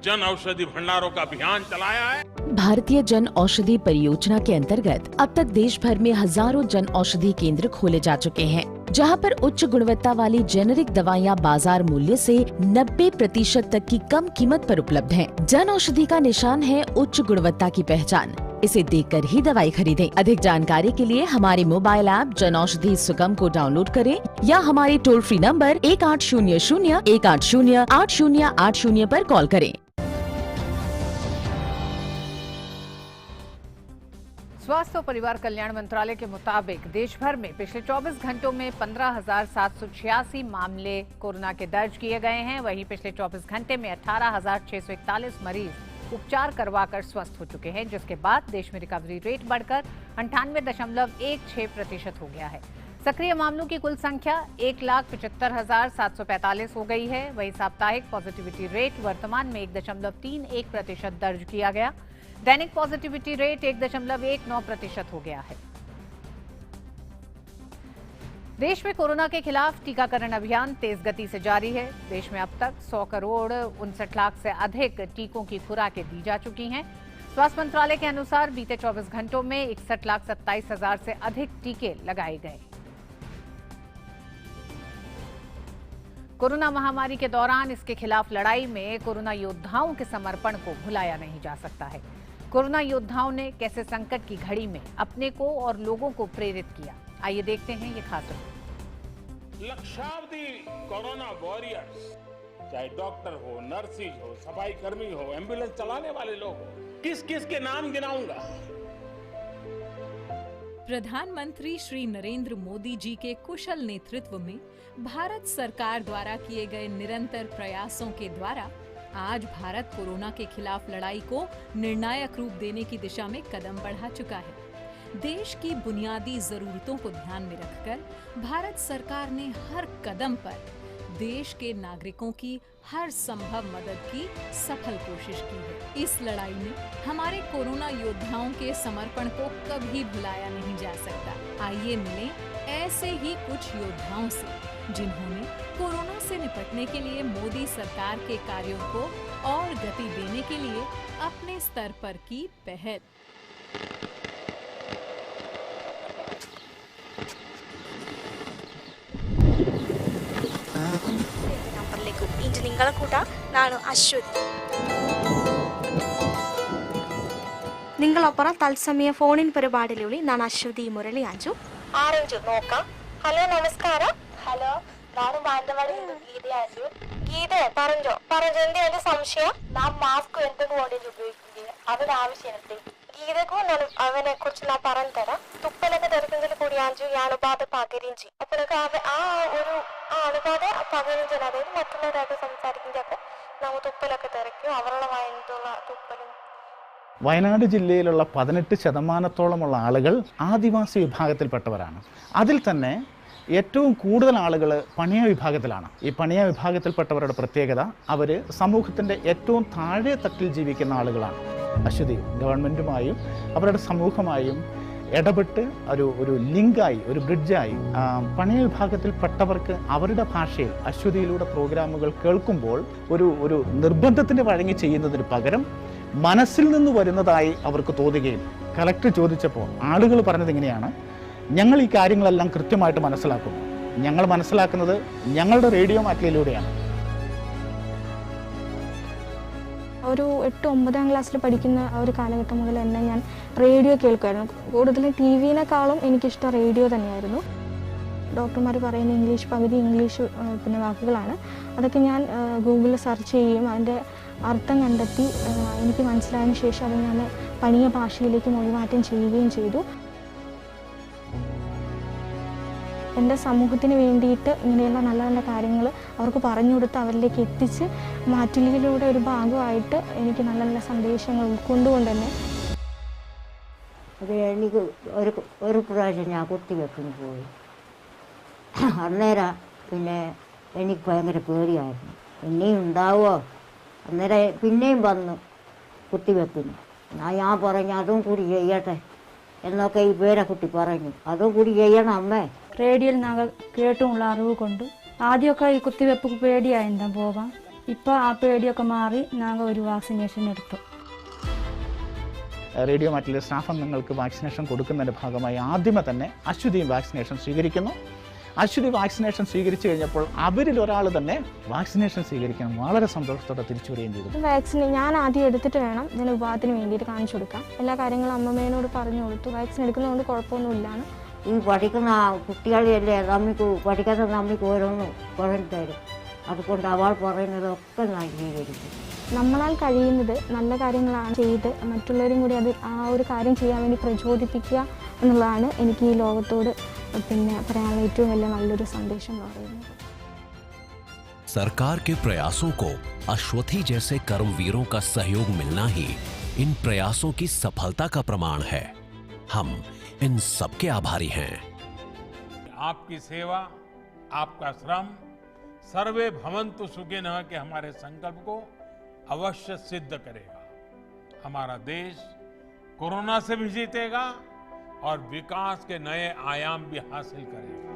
जन औषधि भंडारों का अभियान चलाया है। भारतीय जन औषधि परियोजना के अंतर्गत अब तक देश भर में हजारों जन औषधि केंद्र खोले जा चुके हैं, जहां पर उच्च गुणवत्ता वाली जेनेरिक दवाइयां बाजार मूल्य से 90% तक की कम कीमत पर उपलब्ध हैं। जन औषधि का निशान है उच्च गुणवत्ता की पहचान, इसे देखकर ही दवाई खरीदें। अधिक जानकारी के लिए हमारे मोबाइल ऐप जन औषधि सुगम को डाउनलोड करें या हमारे टोल फ्री नंबर 1800-180-8080 पर कॉल करें। स्वास्थ्य और परिवार कल्याण मंत्रालय के मुताबिक देश भर में पिछले 24 घंटों में 15,786 मामले कोरोना के दर्ज किए गए हैं। वहीं पिछले 24 घंटे में 18,641 मरीज उपचार करवाकर स्वस्थ हो चुके हैं, जिसके बाद देश में रिकवरी रेट बढ़कर 98.16% हो गया है। सक्रिय मामलों की कुल संख्या 1,75,745 हो गई है। वहीं साप्ताहिक पॉजिटिविटी रेट वर्तमान में 1.31% दर्ज किया गया। दैनिक पॉजिटिविटी रेट 1.19% हो गया है। देश में कोरोना के खिलाफ टीकाकरण अभियान तेज गति से जारी है। देश में अब तक 100,59,00,000 से अधिक टीकों की खुराकें दी जा चुकी हैं। स्वास्थ्य मंत्रालय के अनुसार बीते 24 घंटों में 61,27,000 से अधिक टीके लगाए गए। कोरोना महामारी के दौरान इसके खिलाफ लड़ाई में कोरोना योद्धाओं के समर्पण को भुलाया नहीं जा सकता है। कोरोना योद्धाओं ने कैसे संकट की घड़ी में अपने को और लोगों को प्रेरित किया, आइए देखते हैं ये खास रिपोर्ट। लक्षावधि कोरोना वॉरियर्स, चाहे डॉक्टर हो, नर्सिस हो, सफाई कर्मी हो, एम्बुलेंस चलाने वाले लोग हो, किस किस के नाम गिनाऊंगा। प्रधानमंत्री श्री नरेंद्र मोदी जी के कुशल नेतृत्व में भारत सरकार द्वारा किए गए निरंतर प्रयासों के द्वारा आज भारत कोरोना के खिलाफ लड़ाई को निर्णायक रूप देने की दिशा में कदम बढ़ा चुका है। देश की बुनियादी जरूरतों को ध्यान में रखकर भारत सरकार ने हर कदम पर देश के नागरिकों की हर संभव मदद की सफल कोशिश की है। इस लड़ाई में हमारे कोरोना योद्धाओं के समर्पण को कभी भुलाया नहीं जा सकता। आइए मिले ऐसे ही कुछ योद्धाओं से जिन्होंने कोरोना से निपटने के लिए मोदी सरकार के कार्यों को और गति देने के लिए अपने स्तर पर की पहल। ഇന്ന് നിങ്ങളെ കൂട്ടാ ನಾನು അശ്വതി. നിങ്ങളൊപ്പറ തത്സമയ ഫോണിൻ പരിപാടിയിലൂടെ ನಾನು അശ്വതി മുരളി ആഞ്ചു ആരഞ്ചു നോക്കാം. ഹലോ നമസ്കാരം. ഹലോ ನಾನು മാനന്തവാടി ഗീത ആഞ്ചു. ഗീത പറഞ്ഞോ എന്റെ സംശയം നാം മാസ്ക് എന്തിനു വേണ്ടി ഉപയോഗിക്കുന്നത് അവരുടെ ആവശ്യത്തെ ഗീതക്കും അവനെ കുറിച്ച് ഞാൻ പറഞ്ഞു തരാം. തുപ്പലൊക്കെ തെറിക്കുന്നതിൽ കൂടി ആഞ്ചു ഈ അണുബാധ പകരുകയും ചെയ്യും. അപ്പോഴൊക്കെ ആ ഒരു അണുബാധ പകരുകയും ചെയ്യും. അതായത് മറ്റുള്ളവരായിട്ട് സംസാരിക്കുന്നതൊക്കെ നമ്മ തുപ്പലൊക്കെ തെറിക്കും. അവരുടെ വായനത്തുള്ള തുപ്പലും. വയനാട് ജില്ലയിലുള്ള 18% ആളുകൾ ആദിവാസി വിഭാഗത്തിൽപ്പെട്ടവരാണ്. അതിൽ തന്നെ ഏറ്റവും കൂടുതൽ ആളുകൾ പണിയ വിഭാഗത്തിലാണ്. ഈ പണിയ വിഭാഗത്തിൽപ്പെട്ടവരുടെ പ്രത്യേകത അവർ സമൂഹത്തിൻ്റെ ഏറ്റവും താഴെ തട്ടിൽ ജീവിക്കുന്ന ആളുകളാണ്. അശ്വതി ഗവൺമെൻറ്റുമായും അവരുടെ സമൂഹമായും ഇടപെട്ട് ഒരു ലിങ്കായി ഒരു ബ്രിഡ്ജായി പണിയ വിഭാഗത്തിൽപ്പെട്ടവർക്ക് അവരുടെ ഭാഷയിൽ അശ്വതിയിലൂടെ പ്രോഗ്രാമുകൾ കേൾക്കുമ്പോൾ ഒരു നിർബന്ധത്തിന് വഴങ്ങി ചെയ്യുന്നതിന് പകരം മനസ്സിൽ നിന്ന് വരുന്നതായി അവർക്ക് തോന്നുകയും കളക്ടർ ചോദിച്ചപ്പോൾ ആളുകൾ പറഞ്ഞത് ഇങ്ങനെയാണ്: ഞങ്ങൾ ഈ കാര്യങ്ങളെല്ലാം കൃത്യമായിട്ട് മനസ്സിലാക്കുന്നു. ഞങ്ങൾ മനസ്സിലാക്കുന്നത് ഞങ്ങളുടെ റേഡിയോ മാറ്റിലൂടെയാണ്. ഒരു 8-9 ക്ലാസ്സിൽ പഠിക്കുന്ന ഒരു കാലഘട്ടം മുതൽ തന്നെ ഞാൻ റേഡിയോ കേൾക്കുമായിരുന്നു. കൂടുതലും ടി വിനേക്കാളും എനിക്കിഷ്ടം റേഡിയോ തന്നെയായിരുന്നു. ഡോക്ടർമാർ പറയുന്ന ഇംഗ്ലീഷ് പകുതി ഇംഗ്ലീഷ് വാക്കുകളാണ്. അതൊക്കെ ഞാൻ ഗൂഗിളിൽ സെർച്ച് ചെയ്യുകയും അതിൻ്റെ അർത്ഥം കണ്ടെത്തി എനിക്ക് മനസ്സിലായതിനു ശേഷം അത് ഞാൻ പണിയ ഭാഷയിലേക്ക് മൊഴിമാറ്റം ചെയ്യുകയും ചെയ്തു. എൻ്റെ സമൂഹത്തിന് വേണ്ടിയിട്ട് ഇങ്ങനെയുള്ള നല്ല നല്ല കാര്യങ്ങൾ അവർക്ക് പറഞ്ഞു കൊടുത്ത് അവരിലേക്ക് എത്തിച്ച് മാറ്റുലിയിലൂടെ ഒരു ഭാഗമായിട്ട് എനിക്ക് നല്ല നല്ല സന്ദേശങ്ങൾ ഉൾക്കൊണ്ടുകൊണ്ട് തന്നെ അത് എനിക്ക് ഒരു പ്രാവശ്യം ഞാൻ കുത്തിവെപ്പിന് പോയി. അന്നേരം പിന്നെ എനിക്ക് ഭയങ്കര പേടിയായിരുന്നു. പിന്നെയും ഉണ്ടാവുമോ? അന്നേരം പിന്നെയും വന്നു കുത്തിവെപ്പിന്. ഞാൻ പറഞ്ഞു അതും കൂടി ചെയ്യട്ടെ എന്നൊക്കെ ഈ പേരക്കുട്ടി പറഞ്ഞു. അതും കൂടി ചെയ്യണം അമ്മേ. റേഡിയോയിൽ ഞങ്ങൾ കേട്ടുമുള്ള അറിവ് കൊണ്ട് ആദ്യമൊക്കെ ഈ കുത്തിവെപ്പ് പേടിയായിരുന്നു പോകാൻ. ഇപ്പോൾ ആ പേടിയൊക്കെ മാറി ഞങ്ങൾ ഒരു വാക്സിനേഷൻ എടുത്തു. റേഡിയോ മാറ്റിലെ സ്റ്റാഫ് അംഗങ്ങൾക്ക് വാക്സിനേഷൻ കൊടുക്കുന്നതിൻ്റെ ഭാഗമായി ആദ്യമേ തന്നെ അശ്വതിയും വാക്സിനേഷൻ സ്വീകരിക്കുന്നു. അശ്വതി വാക്സിനേഷൻ സ്വീകരിച്ചു കഴിഞ്ഞപ്പോൾ അവരിൽ ഒരാൾ തന്നെ വാക്സിനേഷൻ സ്വീകരിക്കണം വളരെ സന്തോഷത്തോടെ തിരിച്ചു വരികയും ചെയ്തു. വാക്സിൻ ഞാൻ ആദ്യം എടുത്തിട്ട് വേണം ഇതിന് വിഭാഗത്തിന് വേണ്ടിയിട്ട് കാണിച്ചു കൊടുക്കാം. എല്ലാ കാര്യങ്ങളും അമ്മമ്മേനോട് പറഞ്ഞു കൊടുത്തു. വാക്സിൻ എടുക്കുന്നതുകൊണ്ട് കുഴപ്പമൊന്നുമില്ലാണ്. ഈ പഠിക്കുന്ന കുട്ടികളെയല്ലേ നമുക്ക് പഠിക്കാത്ത നമുക്ക് ഓരോന്ന് പറഞ്ഞു തരും. അതുകൊണ്ട് അവൾ പറയുന്നതൊക്കെ ഞാൻ സ്വീകരിക്കും. നമ്മളാൽ കഴിയുന്നത് നല്ല കാര്യങ്ങളാണ് ചെയ്ത് മറ്റുള്ളവരും കൂടി അത് ആ ഒരു കാര്യം ചെയ്യാൻ വേണ്ടി പ്രചോദിപ്പിക്കുക എന്നുള്ളതാണ് എനിക്ക് ഈ ലോകത്തോട് പിന്നെ പറയാനുള്ള ഏറ്റവും വലിയ നല്ലൊരു സന്ദേശം എന്ന് പറയുന്നത്. सरकार के प्रयासों को अश्वथी जैसे कर्मवीरों का सहयोग मिलना ही इन प्रयासों की सफलता का प्रमाण है। हम इन सबके आभारी हैं। आपकी सेवा, आपका श्रम सर्वे भवन्तु सुखिनः के हमारे संकल्प को अवश्य सिद्ध करेगा। हमारा देश कोरोना से भी जीतेगा और विकास के नए आयाम भी हासिल करेगा।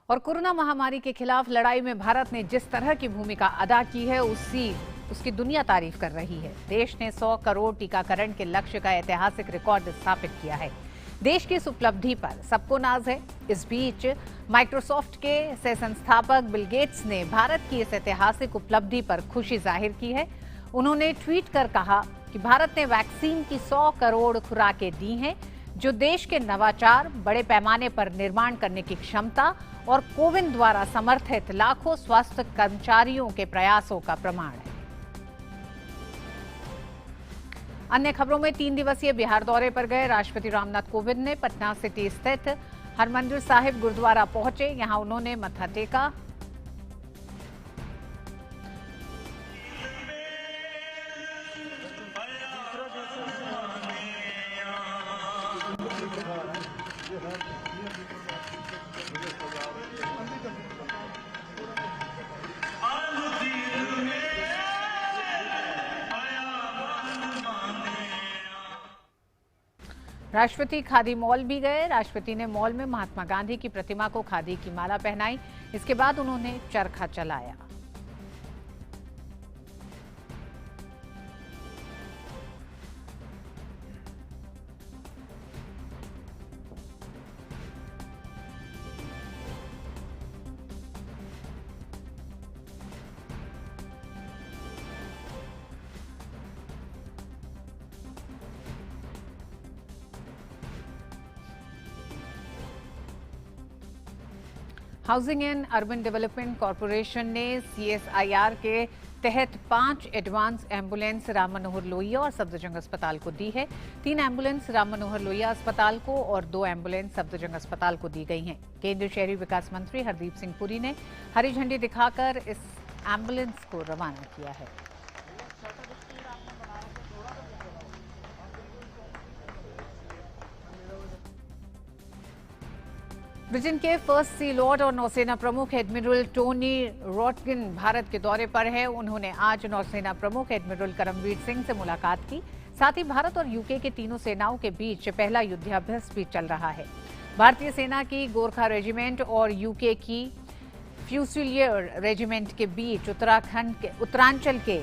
और कोरोना महामारी के खिलाफ लड़ाई में भारत ने जिस तरह की भूमिका अदा की है उसकी दुनिया तारीफ कर रही है। देश ने 100 करोड़ टीकाकरण के लक्ष्य का ऐतिहासिक रिकॉर्ड स्थापित किया है। देश की इस उपलब्धि पर सबको नाज है। इस बीच माइक्रोसॉफ्ट के सह संस्थापक बिल गेट्स ने भारत की इस ऐतिहासिक उपलब्धि पर खुशी जाहिर की है। उन्होंने ट्वीट कर कहा कि भारत ने वैक्सीन की 100 करोड़ खुराकें दी हैं, जो देश के नवाचार, बड़े पैमाने पर निर्माण करने की क्षमता और कोविन द्वारा समर्थित लाखों स्वास्थ्य कर्मचारियों के प्रयासों का प्रमाण है। अन्य खबरों में 3 दिवसीय बिहार दौरे पर गए राष्ट्रपति रामनाथ कोविंद ने पटना सिटी स्थित हरमंदिर साहिब गुरुद्वारा पहुंचे। यहां उन्होंने मत्था टेका। राष्ट्रपति खादी मॉल भी गए। राष्ट्रपति ने मॉल में महात्मा गांधी की प्रतिमा को खादी की माला पहनाई। इसके बाद उन्होंने चरखा चलाया। Housing and urban development corporation ने CSIR के तहत 5 एडवांस एम्बुलेंस राम मनोहर लोहिया और सफदरजंग अस्पताल को दी है। 3 एम्बुलेंस राम मनोहर लोहिया अस्पताल को और 2 एम्बुलेंस सफदरजंग अस्पताल को दी गई हैं। केंद्रीय शहरी विकास मंत्री हरदीप सिंह पुरी ने हरी झंडी दिखाकर इस एम्बुलेंस को रवाना किया है। ब्रिटेन के फर्स्ट सी लॉर्ड और नौसेना प्रमुख एडमिरल टोनी रॉटकिन भारत के दौरे पर है। उन्होंने आज नौसेना प्रमुख एडमिरल करमवीर सिंह से मुलाकात की। साथ ही भारत और यूके के तीनों सेनाओं के बीच पहला युद्धाभ्यास भी चल रहा है। भारतीय सेना की गोरखा रेजिमेंट और यूके की फ्यूसिलियर रेजिमेंट के बीच उत्तरांचल के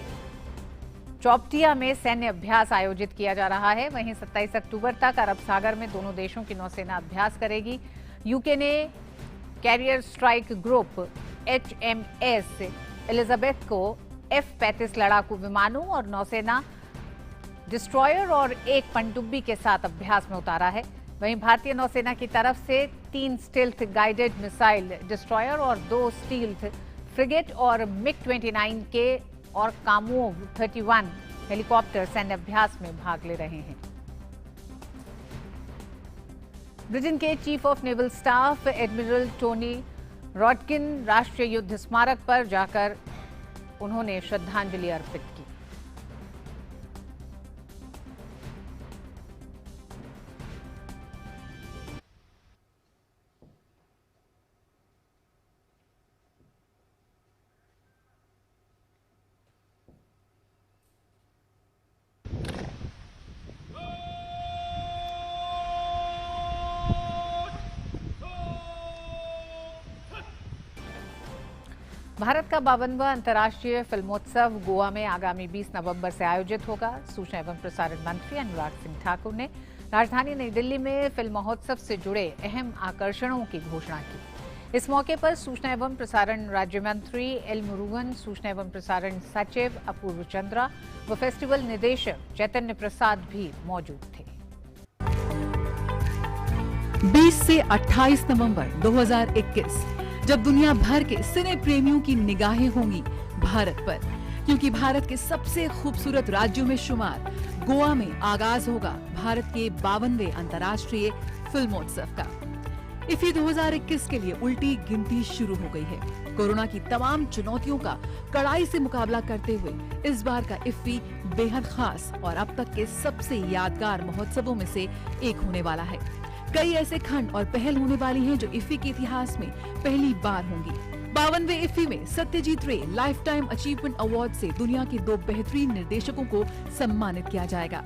चौपटिया में सैन्य अभ्यास आयोजित किया जा रहा है। वहीं 27 अक्टूबर तक अरब सागर में दोनों देशों की नौसेना अभ्यास करेगी। यूके ने carrier strike group HMS Elizabeth को F-35 लड़ाकू विमानों और नौसेना डिस्ट्रॉयर और एक पनडुब्बी के साथ अभ्यास में उतारा है। वहीं भारतीय नौसेना की तरफ से 3 स्टील्थ गाइडेड मिसाइल डिस्ट्रॉयर और 2 स्टील्थ फ्रिगेट और MiG-29 के और कामोव 31 हेलीकॉप्टर सैन्य अभ्यास में भाग ले रहे हैं। ब्रिटेन के chief of naval staff admiral Tony Radakin राष्ट्रीय युद्ध स्मारक पर जाकर उन्होंने श्रद्धांजलि अर्पित की। भारत का 52वां अंतर्राष्ट्रीय फिल्मोत्सव गोवा में आगामी 20 नवंबर से आयोजित होगा। सूचना एवं प्रसारण मंत्री अनुराग सिंह ठाकुर ने राजधानी नई दिल्ली में फिल्म महोत्सव से जुड़े अहम आकर्षणों की घोषणा की। इस मौके पर सूचना एवं प्रसारण राज्य मंत्री एल मुरुगन, सूचना एवं प्रसारण सचिव अपूर्व चंद्रा व फेस्टिवल निदेशक चैतन्य प्रसाद भी मौजूद थे। 20 से 28 नवंबर 2021 जब दुनिया भर के सिने प्रेमियों की निगाहें होंगी भारत पर, क्योंकि भारत के सबसे खूबसूरत राज्यों में शुमार गोवा में आगाज होगा भारत के 52वें अंतर्राष्ट्रीय फिल्मोत्सव का। इफ्फी 2021 के लिए उल्टी गिनती शुरू हो गई है। कोरोना की तमाम चुनौतियों का कड़ाई से मुकाबला करते हुए इस बार का इफ्फी बेहद खास और अब तक के सबसे यादगार महोत्सवों में से एक होने वाला है। कई ऐसे खंड और पहल होने वाली हैं जो इफ्फी के इतिहास में पहली बार होंगी। 52वें इफ्फी में सत्यजीत रे लाइफ टाइम अचीवमेंट अवार्ड से दुनिया के 2 बेहतरीन निर्देशकों को सम्मानित किया जाएगा।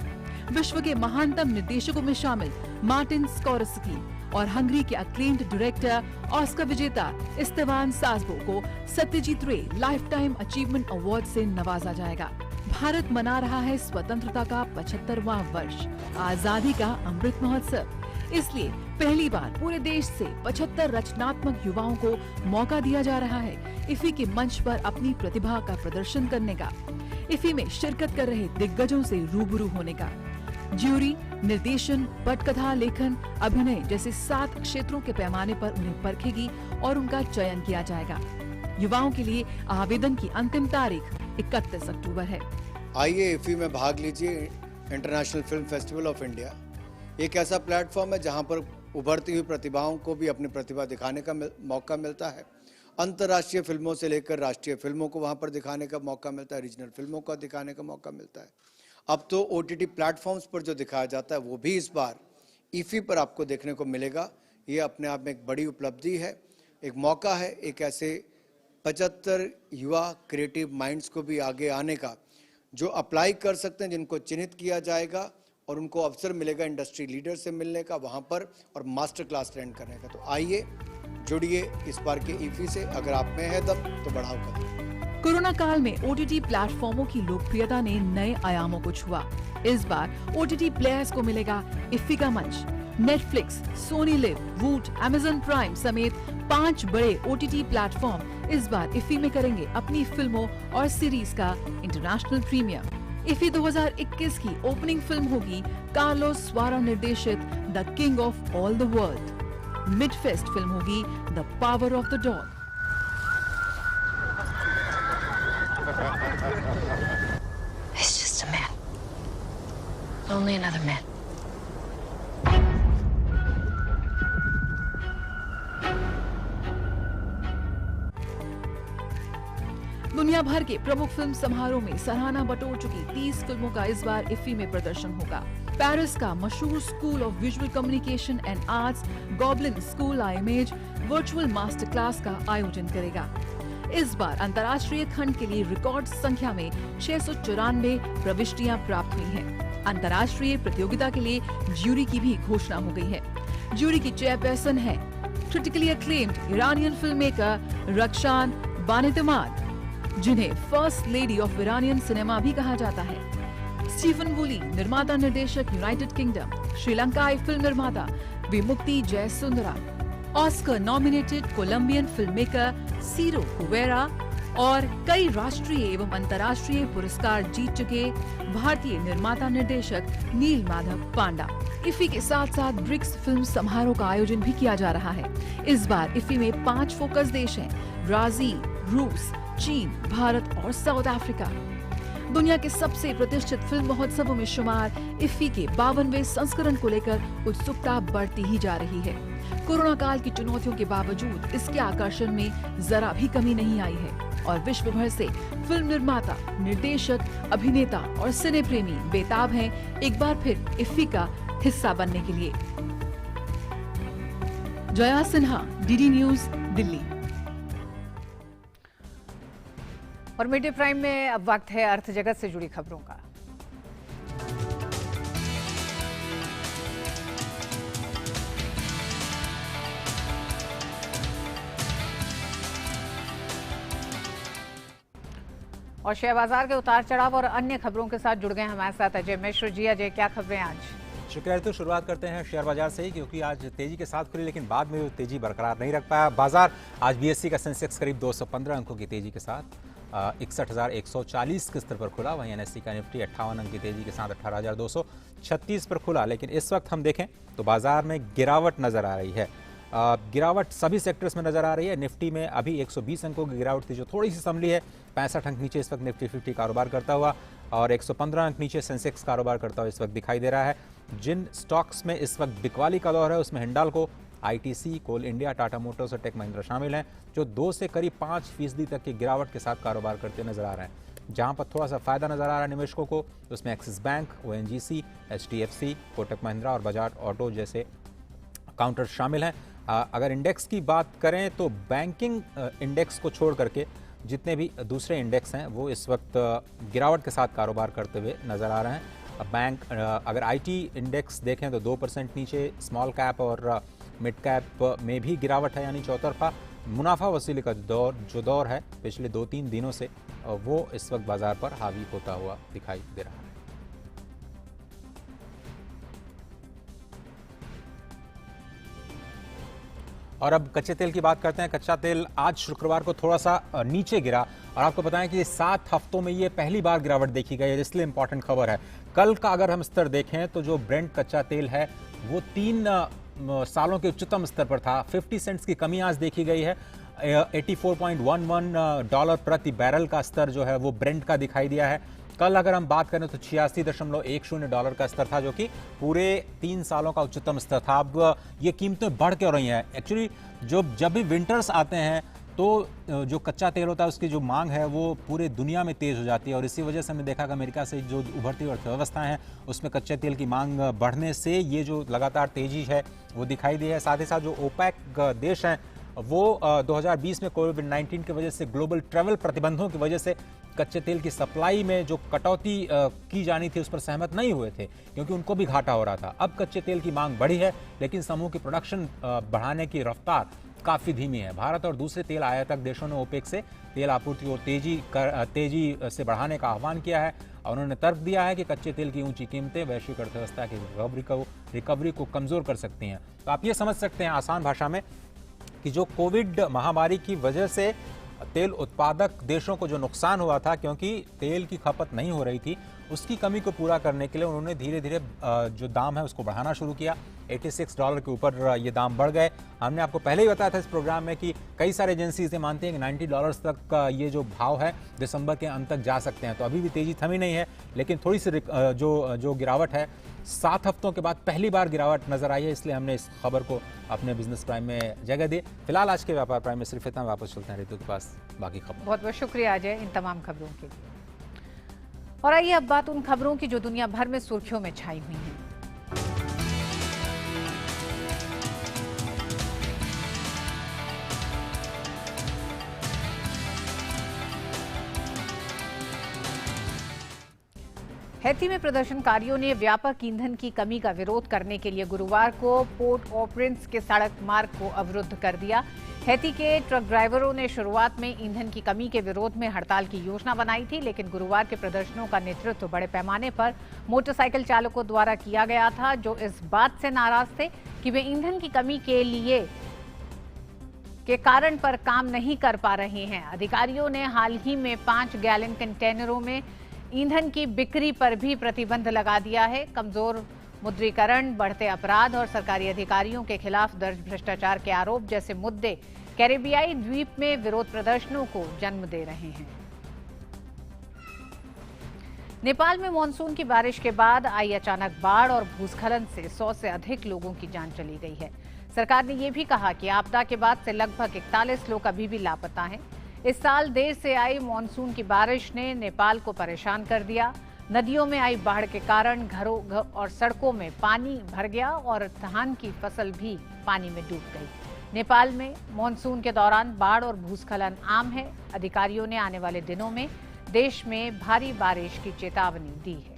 विश्व के महानतम निर्देशकों में शामिल मार्टिन स्कोर्सेज़ी और हंगरी के अक्लेम्ड डायरेक्टर ऑस्कर विजेता इस्तेवान सासबो को सत्यजीत रे लाइफ टाइम अचीवमेंट अवार्ड से नवाजा जाएगा। भारत मना रहा है स्वतंत्रता का 75वां वर्ष, आजादी का अमृत महोत्सव। इसलिए पहली बार पूरे देश से 75 रचनात्मक युवाओं को मौका दिया जा रहा है इफ्फी के मंच पर अपनी प्रतिभा का प्रदर्शन करने का, इफ्फी में शिरकत कर रहे दिग्गजों से रूबरू होने का। ज्यूरी, निर्देशन, पटकथा लेखन, अभिनय जैसे 7 क्षेत्रों के पैमाने पर उन्हें परखेगी और उनका चयन किया जाएगा। युवाओं के लिए आवेदन की अंतिम तारीख 31 अक्टूबर है। आइए इफ्फी में भाग लीजिए। International film festival of India एक ऐसा प्लेटफॉर्म है जहां पर उभरती हुई प्रतिभाओं को भी अपनी प्रतिभा दिखाने का मौका मिलता है। अंतर्राष्ट्रीय फिल्मों से लेकर राष्ट्रीय फिल्मों को वहां पर दिखाने का मौका मिलता है, रीजनल फिल्मों का दिखाने का मौका मिलता है। अब तो OTT प्लेटफॉर्म्स पर जो दिखाया जाता है वो भी इस बार ईफी पर आपको देखने को मिलेगा। ये अपने आप में एक बड़ी उपलब्धि है, एक मौका है एक ऐसे 75 युवा क्रिएटिव माइंड्स को भी आगे आने का, जो अप्लाई कर सकते हैं, जिनको चिन्हित किया जाएगा और उनको अवसर मिलेगा इंडस्ट्री लीडर से मिलने का वहाँ पर और मास्टर क्लास अटेंड करने का। तो आइए जुड़िए इस बार के ईफी से। अगर आप में है दम तो बढ़ाओ कदम। कोरोना काल में ओटीटी प्लेटफॉर्मों की लोकप्रियता ने नए आयामों को छुआ। इस बार ओटीटी प्लेयर्स को मिलेगा इफ्फी का मंच। नेटफ्लिक्स, सोनी लिव, वूट, अमेजन प्राइम समेत 5 बड़े ओटीटी प्लेटफॉर्म इस बार इफ्फी में करेंगे अपनी फिल्मों और सीरीज का इंटरनेशनल प्रीमियर। इफ्फी 2021 की ओपनिंग फिल्म होगी कार्लोस स्वारा निर्देशित the king of all the world. Midfest film होगी the power of the dog. It's just a man. Only another man. दुनिया भर के प्रमुख फिल्म समारोह में सराहना बटोर चुकी 30 फिल्मों का इस बार इफ्फी में प्रदर्शन होगा। पेरिस का मशहूर school of visual communication and arts goblin school of image virtual master class का आयोजन करेगा। इस बार अंतर्राष्ट्रीय खंड के लिए रिकॉर्ड संख्या में 694 प्रविष्टियां प्राप्त हुई हैं। अंतर्राष्ट्रीय प्रतियोगिता के लिए ज्यूरी की भी घोषणा हो गई है। ज्यूरी की चेयरपर्सन है critically acclaimed Iranian film maker Rakhshan Banietemad, जिन्हें first lady of Iranian cinema भी कहा जाता है। स्टीफन वुली निर्माता निर्देशक यूनाइटेड किंगडम, श्रीलंकाई फिल्म निर्माता Vimukthi Jayasundara, Oscar nominated Colombian film maker Ciro Guerra और कई राष्ट्रीय एवं अंतर्राष्ट्रीय पुरस्कार जीत चुके भारतीय निर्माता निर्देशक नील माधव पांडा। इफ्फी के साथ साथ ब्रिक्स फिल्म समारोह का आयोजन भी किया जा रहा है। इस बार इफ्फी में 5 फोकस देश हैं: ब्राजील, रूस, चीन, भारत और साउथ अफ्रीका। दुनिया के सबसे प्रतिष्ठित फिल्म महोत्सवों में शुमार इफ्फी के 52वें संस्करण को लेकर उत्सुकता बढ़ती ही जा रही है। कोरोना काल की चुनौतियों के बावजूद इसके आकर्षण में जरा भी कमी नहीं आई है और विश्व भर से फिल्म निर्माता, निर्देशक, अभिनेता और सिने प्रेमी बेताब हैं एक बार फिर इफ्फी का हिस्सा बनने के लिए। Jaya Sinha, DD news, Delhi. और मीडिया प्राइम में अब वक्त है अर्थ जगत से जुड़ी खबरों का। और शेयर बाजार के उतार चढ़ाव और अन्य खबरों के साथ जुड़ गए हमारे साथ अजय मिश्र जी। अजय, क्या खबरें आज? शुक्र है। तो शुरुआत करते हैं शेयर बाजार से ही, क्योंकि आज तेजी के साथ खुली लेकिन बाद में वो तेजी बरकरार नहीं रख पाया बाजार। आज बीएससी का सेंसेक्स करीब 215 अंकों की तेजी के साथ 61,140 के स्तर पर खुला। वहीं एनएससी का निफ्टी 58 अंक की तेजी के साथ 18,236 पर खुला। लेकिन इस वक्त हम देखें तो बाजार में गिरावट नजर आ रही है। गिरावट सभी सेक्टर्स में नजर आ रही है। निफ्टी में अभी 120 अंकों की गिरावट थी जो थोड़ी सी संभली है। 65 अंक नीचे इस वक्त निफ्टी 50 कारोबार करता हुआ और 115 अंक नीचे सेंसेक्स कारोबार करता हुआ इस वक्त दिखाई दे रहा है। जिन स्टॉक्स में इस वक्त बिकवाली का दौर है उसमें हिंडाल्को, आईटीसी, कोल इंडिया, टाटा मोटर्स और टेक महिंद्रा शामिल हैं, जो 2 से करीब 5% तक की गिरावट के साथ कारोबार करते नजर आ रहे हैं। जहां पर थोड़ा सा फायदा नजर आ रहा है निवेशकों को, उसमें axis bank, ONGC, HDFC, Kotak Mahindra और बजाज ऑटो जैसे काउंटर शामिल हैं। अगर इंडेक्स की बात करें तो बैंकिंग इंडेक्स को छोड़ करके जितने भी दूसरे इंडेक्स हैं वो इस वक्त गिरावट के साथ कारोबार करते हुए नजर आ रहे हैं। बैंक अगर आईटी इंडेक्स देखें तो 2% नीचे, स्मॉल कैप और मिड कैप में भी गिरावट है, यानी चौतरफा मुनाफा वसूली का जो दौर है पिछले 2-3 दिनों से वो इस वक्त बाजार पर हावी होता हुआ दिखाई दे रहा है। और अब कच्चे तेल की बात करते हैं। कच्चा तेल आज शुक्रवार को थोड़ा सा नीचे गिरा और आपको बताएं कि 7 हफ्तों में ये पहली बार गिरावट देखी गई है, इसलिए इंपॉर्टेंट खबर है। कल का अगर हम स्तर देखें तो जो ब्रेंट कच्चा तेल है वो 3 सालों के उच्चतम स्तर पर था। 50 सेंट्स की कमी आज देखी गई है। $84.11 प्रति बैरल का स्तर जो है वो ब्रेंट का दिखाई दिया है। कल अगर हम बात करें तो $86.10 का स्तर था, जो कि पूरे 3 सालों का उच्चतम स्तर था। अब ये कीमतें बढ़ क्यों रही हैं? एक्चुअली जब भी विंटर्स आते हैं तो जो कच्चा तेल होता है उसकी जो मांग है वो पूरे दुनिया में तेज़ हो जाती है और इसी वजह से हमने देखा कि अमेरिका से जो उभरती अर्थव्यवस्था है उसमें कच्चे तेल की मांग बढ़ने से ये जो लगातार तेज़ी है वो दिखाई दी है। साथ ही साथ जो ओपेक देश हैं वो 2020 में कोविड-19 की वजह से ग्लोबल ट्रैवल प्रतिबंधों की वजह से कच्चे तेल की सप्लाई में जो कटौती की जानी थी उस पर सहमत नहीं हुए थे क्योंकि उनको भी घाटा हो रहा था। अब कच्चे तेल की मांग बढ़ी है लेकिन समूह की प्रोडक्शन बढ़ाने की रफ्तार काफ़ी धीमी है। भारत और दूसरे तेल आयातक देशों ने ओपेक से तेल आपूर्ति को तेजी से बढ़ाने का आह्वान किया है और उन्होंने तर्क दिया है कि कच्चे तेल की ऊंची कीमतें वैश्विक अर्थव्यवस्था की रिकवरी को कमज़ोर कर सकती हैं। तो आप ये समझ सकते हैं आसान भाषा में कि जो कोविड महामारी की वजह से तेल उत्पादक देशों को जो नुकसान हुआ था क्योंकि तेल की खपत नहीं हो रही थी उसकी कमी को पूरा करने के लिए उन्होंने धीरे धीरे जो दाम है उसको बढ़ाना शुरू किया। $86 के ऊपर ये दाम बढ़ गए। हमने आपको पहले ही बताया था इस प्रोग्राम में कि कई सारे एजेंसीज मानती हैं कि $90 तक का ये जो भाव है दिसंबर के अंत तक जा सकते हैं। तो अभी भी तेज़ी थमी नहीं है लेकिन थोड़ी सी जो गिरावट है 7 हफ्तों के बाद पहली बार गिरावट नजर आई है, इसलिए हमने इस खबर को अपने बिजनेस प्राइम में जगह दी। फिलहाल आज के व्यापार प्राइम में सिर्फ इतना। वापस चलते हैं ऋतु के पास बाकी खबर। बहुत बहुत शुक्रिया अजय इन तमाम खबरों के लिए। और आइए अब बात उन खबरों की जो दुनिया भर में सुर्खियों में छाई हुई हैं। हैती में प्रदर्शनकारियों ने व्यापक ईंधन की कमी का विरोध करने के लिए गुरुवार को पोर्ट ऑ प्रिंस के सड़क मार्ग को अवरुद्ध कर दिया। हैती के ट्रक ड्राइवरों ने शुरुआत में ईंधन की कमी के विरोध में हड़ताल की योजना बनाई थी लेकिन गुरुवार के प्रदर्शनों का नेतृत्व बड़े पैमाने पर मोटरसाइकिल चालकों द्वारा किया गया था जो इस बात से नाराज थे कि वे ईंधन की कमी के कारण पर काम नहीं कर पा रहे हैं। अधिकारियों ने हाल ही में 5 गैलन कंटेनरों में ईंधन की बिक्री पर भी प्रतिबंध लगा दिया है। कमजोर मुद्रीकरण, बढ़ते अपराध और सरकारी अधिकारियों के खिलाफ दर्ज भ्रष्टाचार के आरोप जैसे मुद्दे कैरेबियाई द्वीप में विरोध प्रदर्शनों को जन्म दे रहे हैं। नेपाल में मानसून की बारिश के बाद आई अचानक बाढ़ और भूस्खलन से 100 से अधिक लोगों की जान चली गई है। सरकार ने यह भी कहा कि आपदा के बाद से लगभग 41 लोग अभी भी लापता हैं। इस साल देर से आई मानसून की बारिश ने नेपाल को परेशान कर दिया। नदियों में आई बाढ़ के कारण घरों और सड़कों में पानी भर गया और धान की फसल भी पानी में डूब गई। नेपाल में मानसून के दौरान बाढ़ और भूस्खलन आम है। अधिकारियों ने आने वाले दिनों में देश में भारी बारिश की चेतावनी दी है।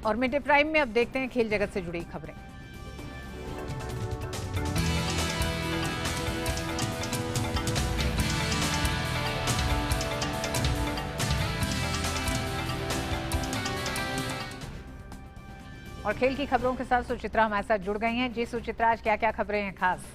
और मिड डे प्राइम में अब देखते हैं खेल जगत से जुड़ी खबरें। और खेल की खबरों के साथ सुचित्रा हमारे साथ जुड़ गई हैं। जी सुचित्रा, आज क्या क्या खबरें हैं खास?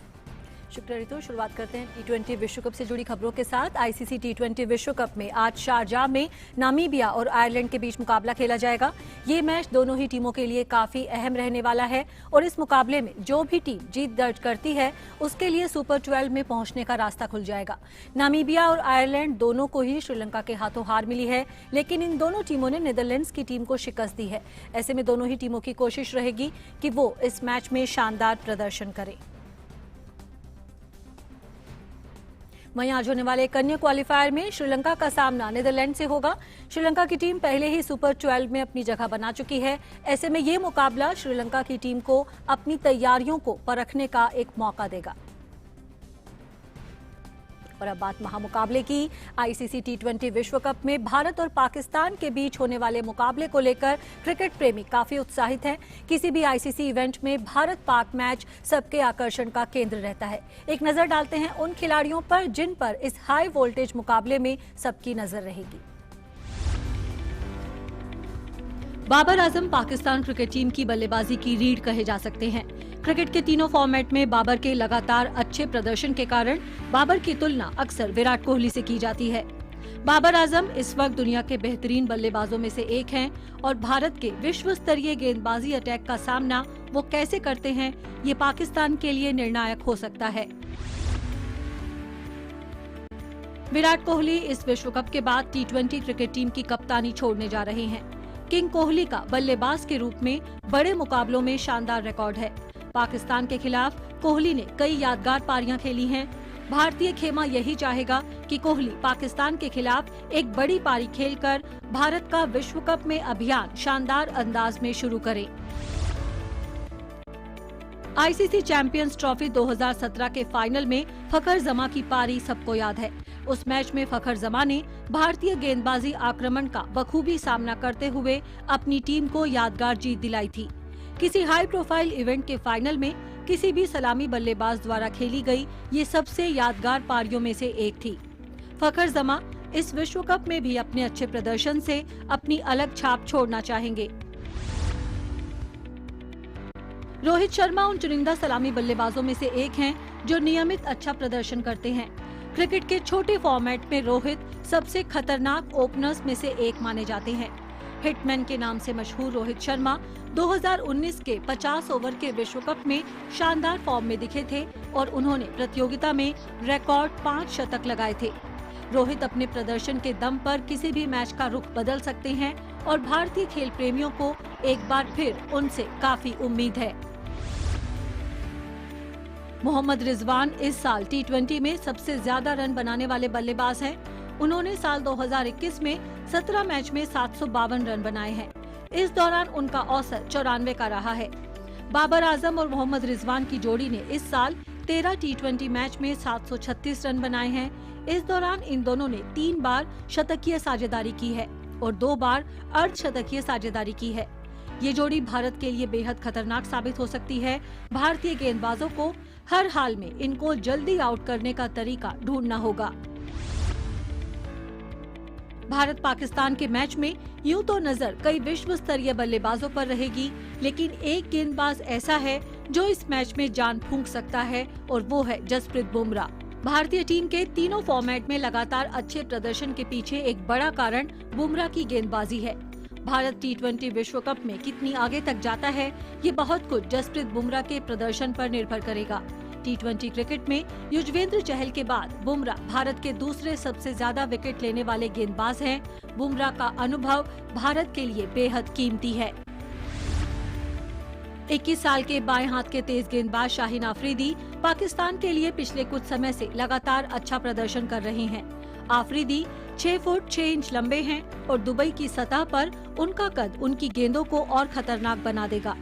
शुक्रिया ऋतु। शुरुआत करते हैं T20 विश्व कप से जुड़ी खबरों के साथ। आईसीसी T20 विश्व कप में आज शारजाह में नामीबिया और आयरलैंड के बीच मुकाबला खेला जाएगा। ये मैच दोनों ही टीमों के लिए काफी अहम रहने वाला है और इस मुकाबले में जो भी टीम जीत दर्ज करती है उसके लिए सुपर 12 में पहुंचने का रास्ता खुल जाएगा। नामीबिया और आयरलैंड दोनों को ही श्रीलंका के हाथों हार मिली है लेकिन इन दोनों टीमों ने नीदरलैंड्स की टीम को शिकस्त दी है। ऐसे में दोनों ही टीमों की कोशिश रहेगी कि वो इस मैच में शानदार प्रदर्शन करें। वहीं आज होने वाले कन्या क्वालिफायर में श्रीलंका का सामना नीदरलैंड से होगा। श्रीलंका की टीम पहले ही सुपर 12 में अपनी जगह बना चुकी है। ऐसे में ये मुकाबला श्रीलंका की टीम को अपनी तैयारियों को परखने का एक मौका देगा। और अब बात महामुकाबले की। आईसीसी T20 विश्व कप में भारत और पाकिस्तान के बीच होने वाले मुकाबले को लेकर क्रिकेट प्रेमी काफी उत्साहित हैं। किसी भी आईसीसी इवेंट में भारत पाक मैच सबके आकर्षण का केंद्र रहता है। एक नजर डालते हैं उन खिलाड़ियों पर जिन पर इस हाई वोल्टेज मुकाबले में सबकी नजर रहेगी। बाबर आजम पाकिस्तान क्रिकेट टीम की बल्लेबाजी की रीढ़ कहे जा सकते हैं। क्रिकेट के तीनों फॉर्मेट में बाबर के लगातार अच्छे प्रदर्शन के कारण बाबर की तुलना अक्सर विराट कोहली से की जाती है। बाबर आजम इस वक्त दुनिया के बेहतरीन बल्लेबाजों में से एक हैं और भारत के विश्व स्तरीय गेंदबाजी अटैक का सामना वो कैसे करते हैं ये पाकिस्तान के लिए निर्णायक हो सकता है। विराट कोहली इस विश्व कप के बाद T20 क्रिकेट टीम की कप्तानी छोड़ने जा रहे हैं। किंग कोहली का बल्लेबाज के रूप में बड़े मुकाबलों में शानदार रिकॉर्ड है। पाकिस्तान के खिलाफ कोहली ने कई यादगार पारियां खेली हैं। भारतीय खेमा यही चाहेगा कि कोहली पाकिस्तान के खिलाफ एक बड़ी पारी खेलकर भारत का विश्व कप में अभियान शानदार अंदाज में शुरू करे। आईसीसी चैंपियंस ट्रॉफी 2017 के फाइनल में फखर जमा की पारी सबको याद है। उस मैच में फखर जमा ने भारतीय गेंदबाजी आक्रमण का बखूबी सामना करते हुए अपनी टीम को यादगार जीत दिलाई थी। किसी हाई प्रोफाइल इवेंट के फाइनल में किसी भी सलामी बल्लेबाज द्वारा खेली गई ये सबसे यादगार पारियों में से एक थी। फखर जमा इस विश्व कप में भी अपने अच्छे प्रदर्शन से अपनी अलग छाप छोड़ना चाहेंगे। रोहित शर्मा उन चुनिंदा सलामी बल्लेबाजों में से एक हैं जो नियमित अच्छा प्रदर्शन करते हैं। क्रिकेट के छोटे फॉर्मेट में रोहित सबसे खतरनाक ओपनर्स में से एक माने जाते हैं। हिटमैन के नाम से मशहूर रोहित शर्मा 2019 के 50 ओवर के विश्व कप में शानदार फॉर्म में दिखे थे और उन्होंने प्रतियोगिता में रिकॉर्ड 5 शतक लगाए थे। रोहित अपने प्रदर्शन के दम पर किसी भी मैच का रुख बदल सकते हैं और भारतीय खेल प्रेमियों को एक बार फिर उनसे काफी उम्मीद है। मोहम्मद रिजवान इस साल T20 में सबसे ज्यादा रन बनाने वाले बल्लेबाज हैं। उन्होंने साल 2021 में 17 मैच में 752 रन बनाए हैं। इस दौरान उनका औसत 94 का रहा है। बाबर आजम और मोहम्मद रिजवान की जोड़ी ने इस साल 13 T20 मैच में 736 रन बनाए हैं। इस दौरान इन दोनों ने 3 बार शतकीय साझेदारी की है और 2 बार अर्धशतकीय साझेदारी की है। ये जोड़ी भारत के लिए बेहद खतरनाक साबित हो सकती है। भारतीय गेंदबाजों को हर हाल में इनको जल्दी आउट करने का तरीका ढूंढना होगा। भारत पाकिस्तान के मैच में यूं तो नजर कई विश्व स्तरीय बल्लेबाजों पर रहेगी, लेकिन एक गेंदबाज ऐसा है जो इस मैच में जान फूंक सकता है और वो है जसप्रीत बुमराह। भारतीय टीम के तीनों फॉर्मेट में लगातार अच्छे प्रदर्शन के पीछे एक बड़ा कारण बुमराह की गेंदबाजी है। भारत T20 विश्व कप में कितनी आगे तक जाता है, ये बहुत कुछ जसप्रीत बुमराह के प्रदर्शन पर निर्भर करेगा। T20 क्रिकेट में युजवेंद्र चहल के बाद बुमराह भारत के दूसरे सबसे ज्यादा विकेट लेने वाले गेंदबाज हैं। बुमराह का अनुभव भारत के लिए बेहद कीमती है। 21 साल के बाएं हाथ के तेज गेंदबाज शाहीन आफरीदी पाकिस्तान के लिए पिछले कुछ समय से लगातार अच्छा प्रदर्शन कर रहे हैं। आफरीदी 6 फुट 6 इंच लंबे हैं और दुबई की सतह पर उनका कद उनकी गेंदों को और खतरनाक बना देगा।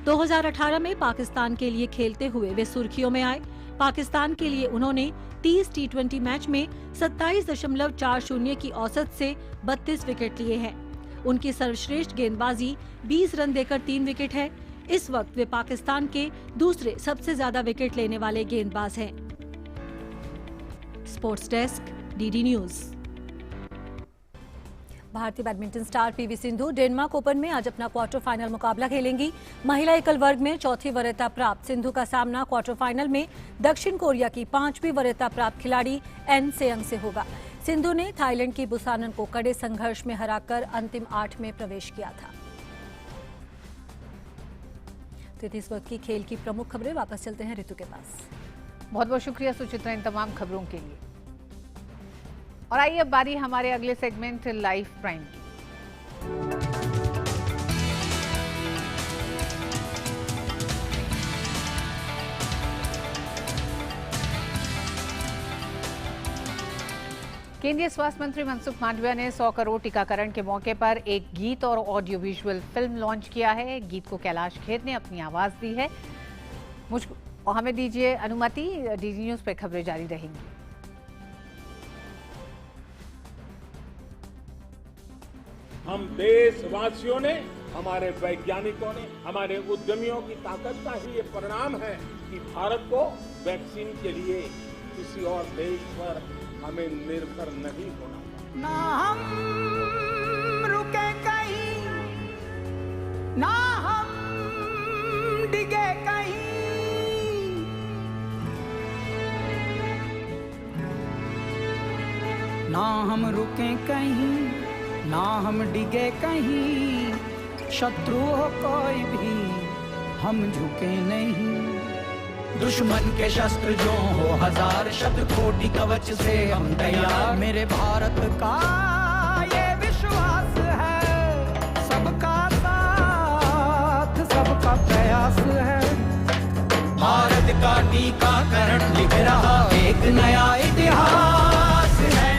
2018 में पाकिस्तान के लिए खेलते हुए वे सुर्खियों में आए। पाकिस्तान के लिए उन्होंने 30 T20 मैच में 27.40 की औसत से 32 विकेट लिए हैं। उनकी सर्वश्रेष्ठ गेंदबाजी 20 रन देकर 3 विकेट है। इस वक्त वे पाकिस्तान के दूसरे सबसे ज्यादा विकेट लेने वाले गेंदबाज हैं। Sports desk, DD news. भारतीय badminton star PV Sindhu Denmark Open में आज अपना क्वार्टर फाइनल मुकाबला खेलेंगी। महिला एकल वर्ग में चौथी वरीयता प्राप्त सिंधु का सामना क्वार्टर फाइनल में दक्षिण कोरिया की 5वीं वरीयता प्राप्त खिलाड़ी एन सेयंग से होगा। सिंधु ने थाईलैंड की बुसानन को कड़े संघर्ष में हराकर अंतिम 8 में प्रवेश किया था। तो इस वक्त की खेल की प्रमुख खबरें। वापस चलते हैं ऋतु के पास। बहुत बहुत शुक्रिया सुचित्रा इन तमाम खबरों के लिए। और आइए अब बारी हमारे अगले सेगमेंट लाइव प्राइम की। केंद्रीय स्वास्थ्य मंत्री मनसुख मांडविया ने 100 करोड़ टीकाकरण के मौके पर एक गीत और ऑडियो विजुअल फिल्म लॉन्च किया है। गीत को कैलाश खेर ने अपनी आवाज दी है। मुझको हमें दीजिए अनुमति, DD न्यूज पे खबरें जारी रहेंगी। हम देशवासियों ने, हमारे वैज्ञानिकों ने, हमारे उद्यमियों की ताकत का ही ये परिणाम है कि भारत को वैक्सीन के लिए किसी और देश पर हमें निर्भर नहीं होना। ना हम रुके कहीं, ना हम डिगे कहीं, ना हम रुके कहीं, ना हम डिगे कहीं, शत्रु हो कोई भी हम झुके नहीं। दुश्मन के शस्त्र जो हो 1000 शतकोटि कवच से हम तैयार। मेरे भारत का ये विश्वास है, सब टीकाकरण लिख रहा एक नया इतिहास है।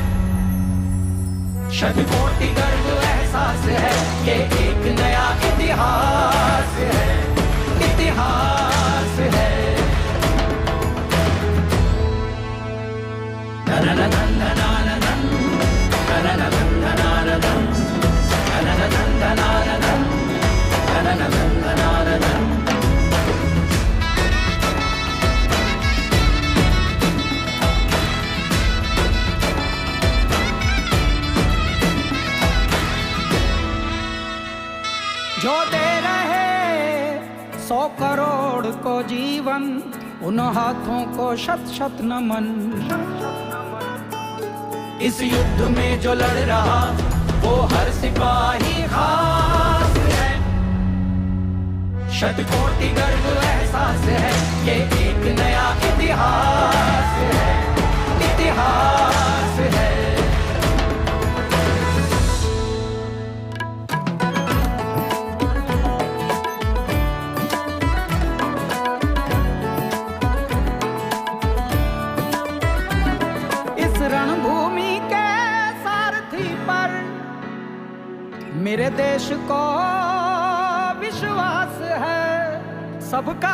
शतकोटि गर्व एहसास है, ये एक नया इतिहास है, इतिहास है। जो दे रहे 100 करोड़ को जीवन, उन हाथों को शत शत नमन। इस युद्ध में जो लड़ रहा वो हर सिपाही खास है। शतकोटि गर्व एहसास है, ये एक नया इतिहास है, इतिहास है। रणभूमि के सारथी पर मेरे देश को विश्वास है। सबका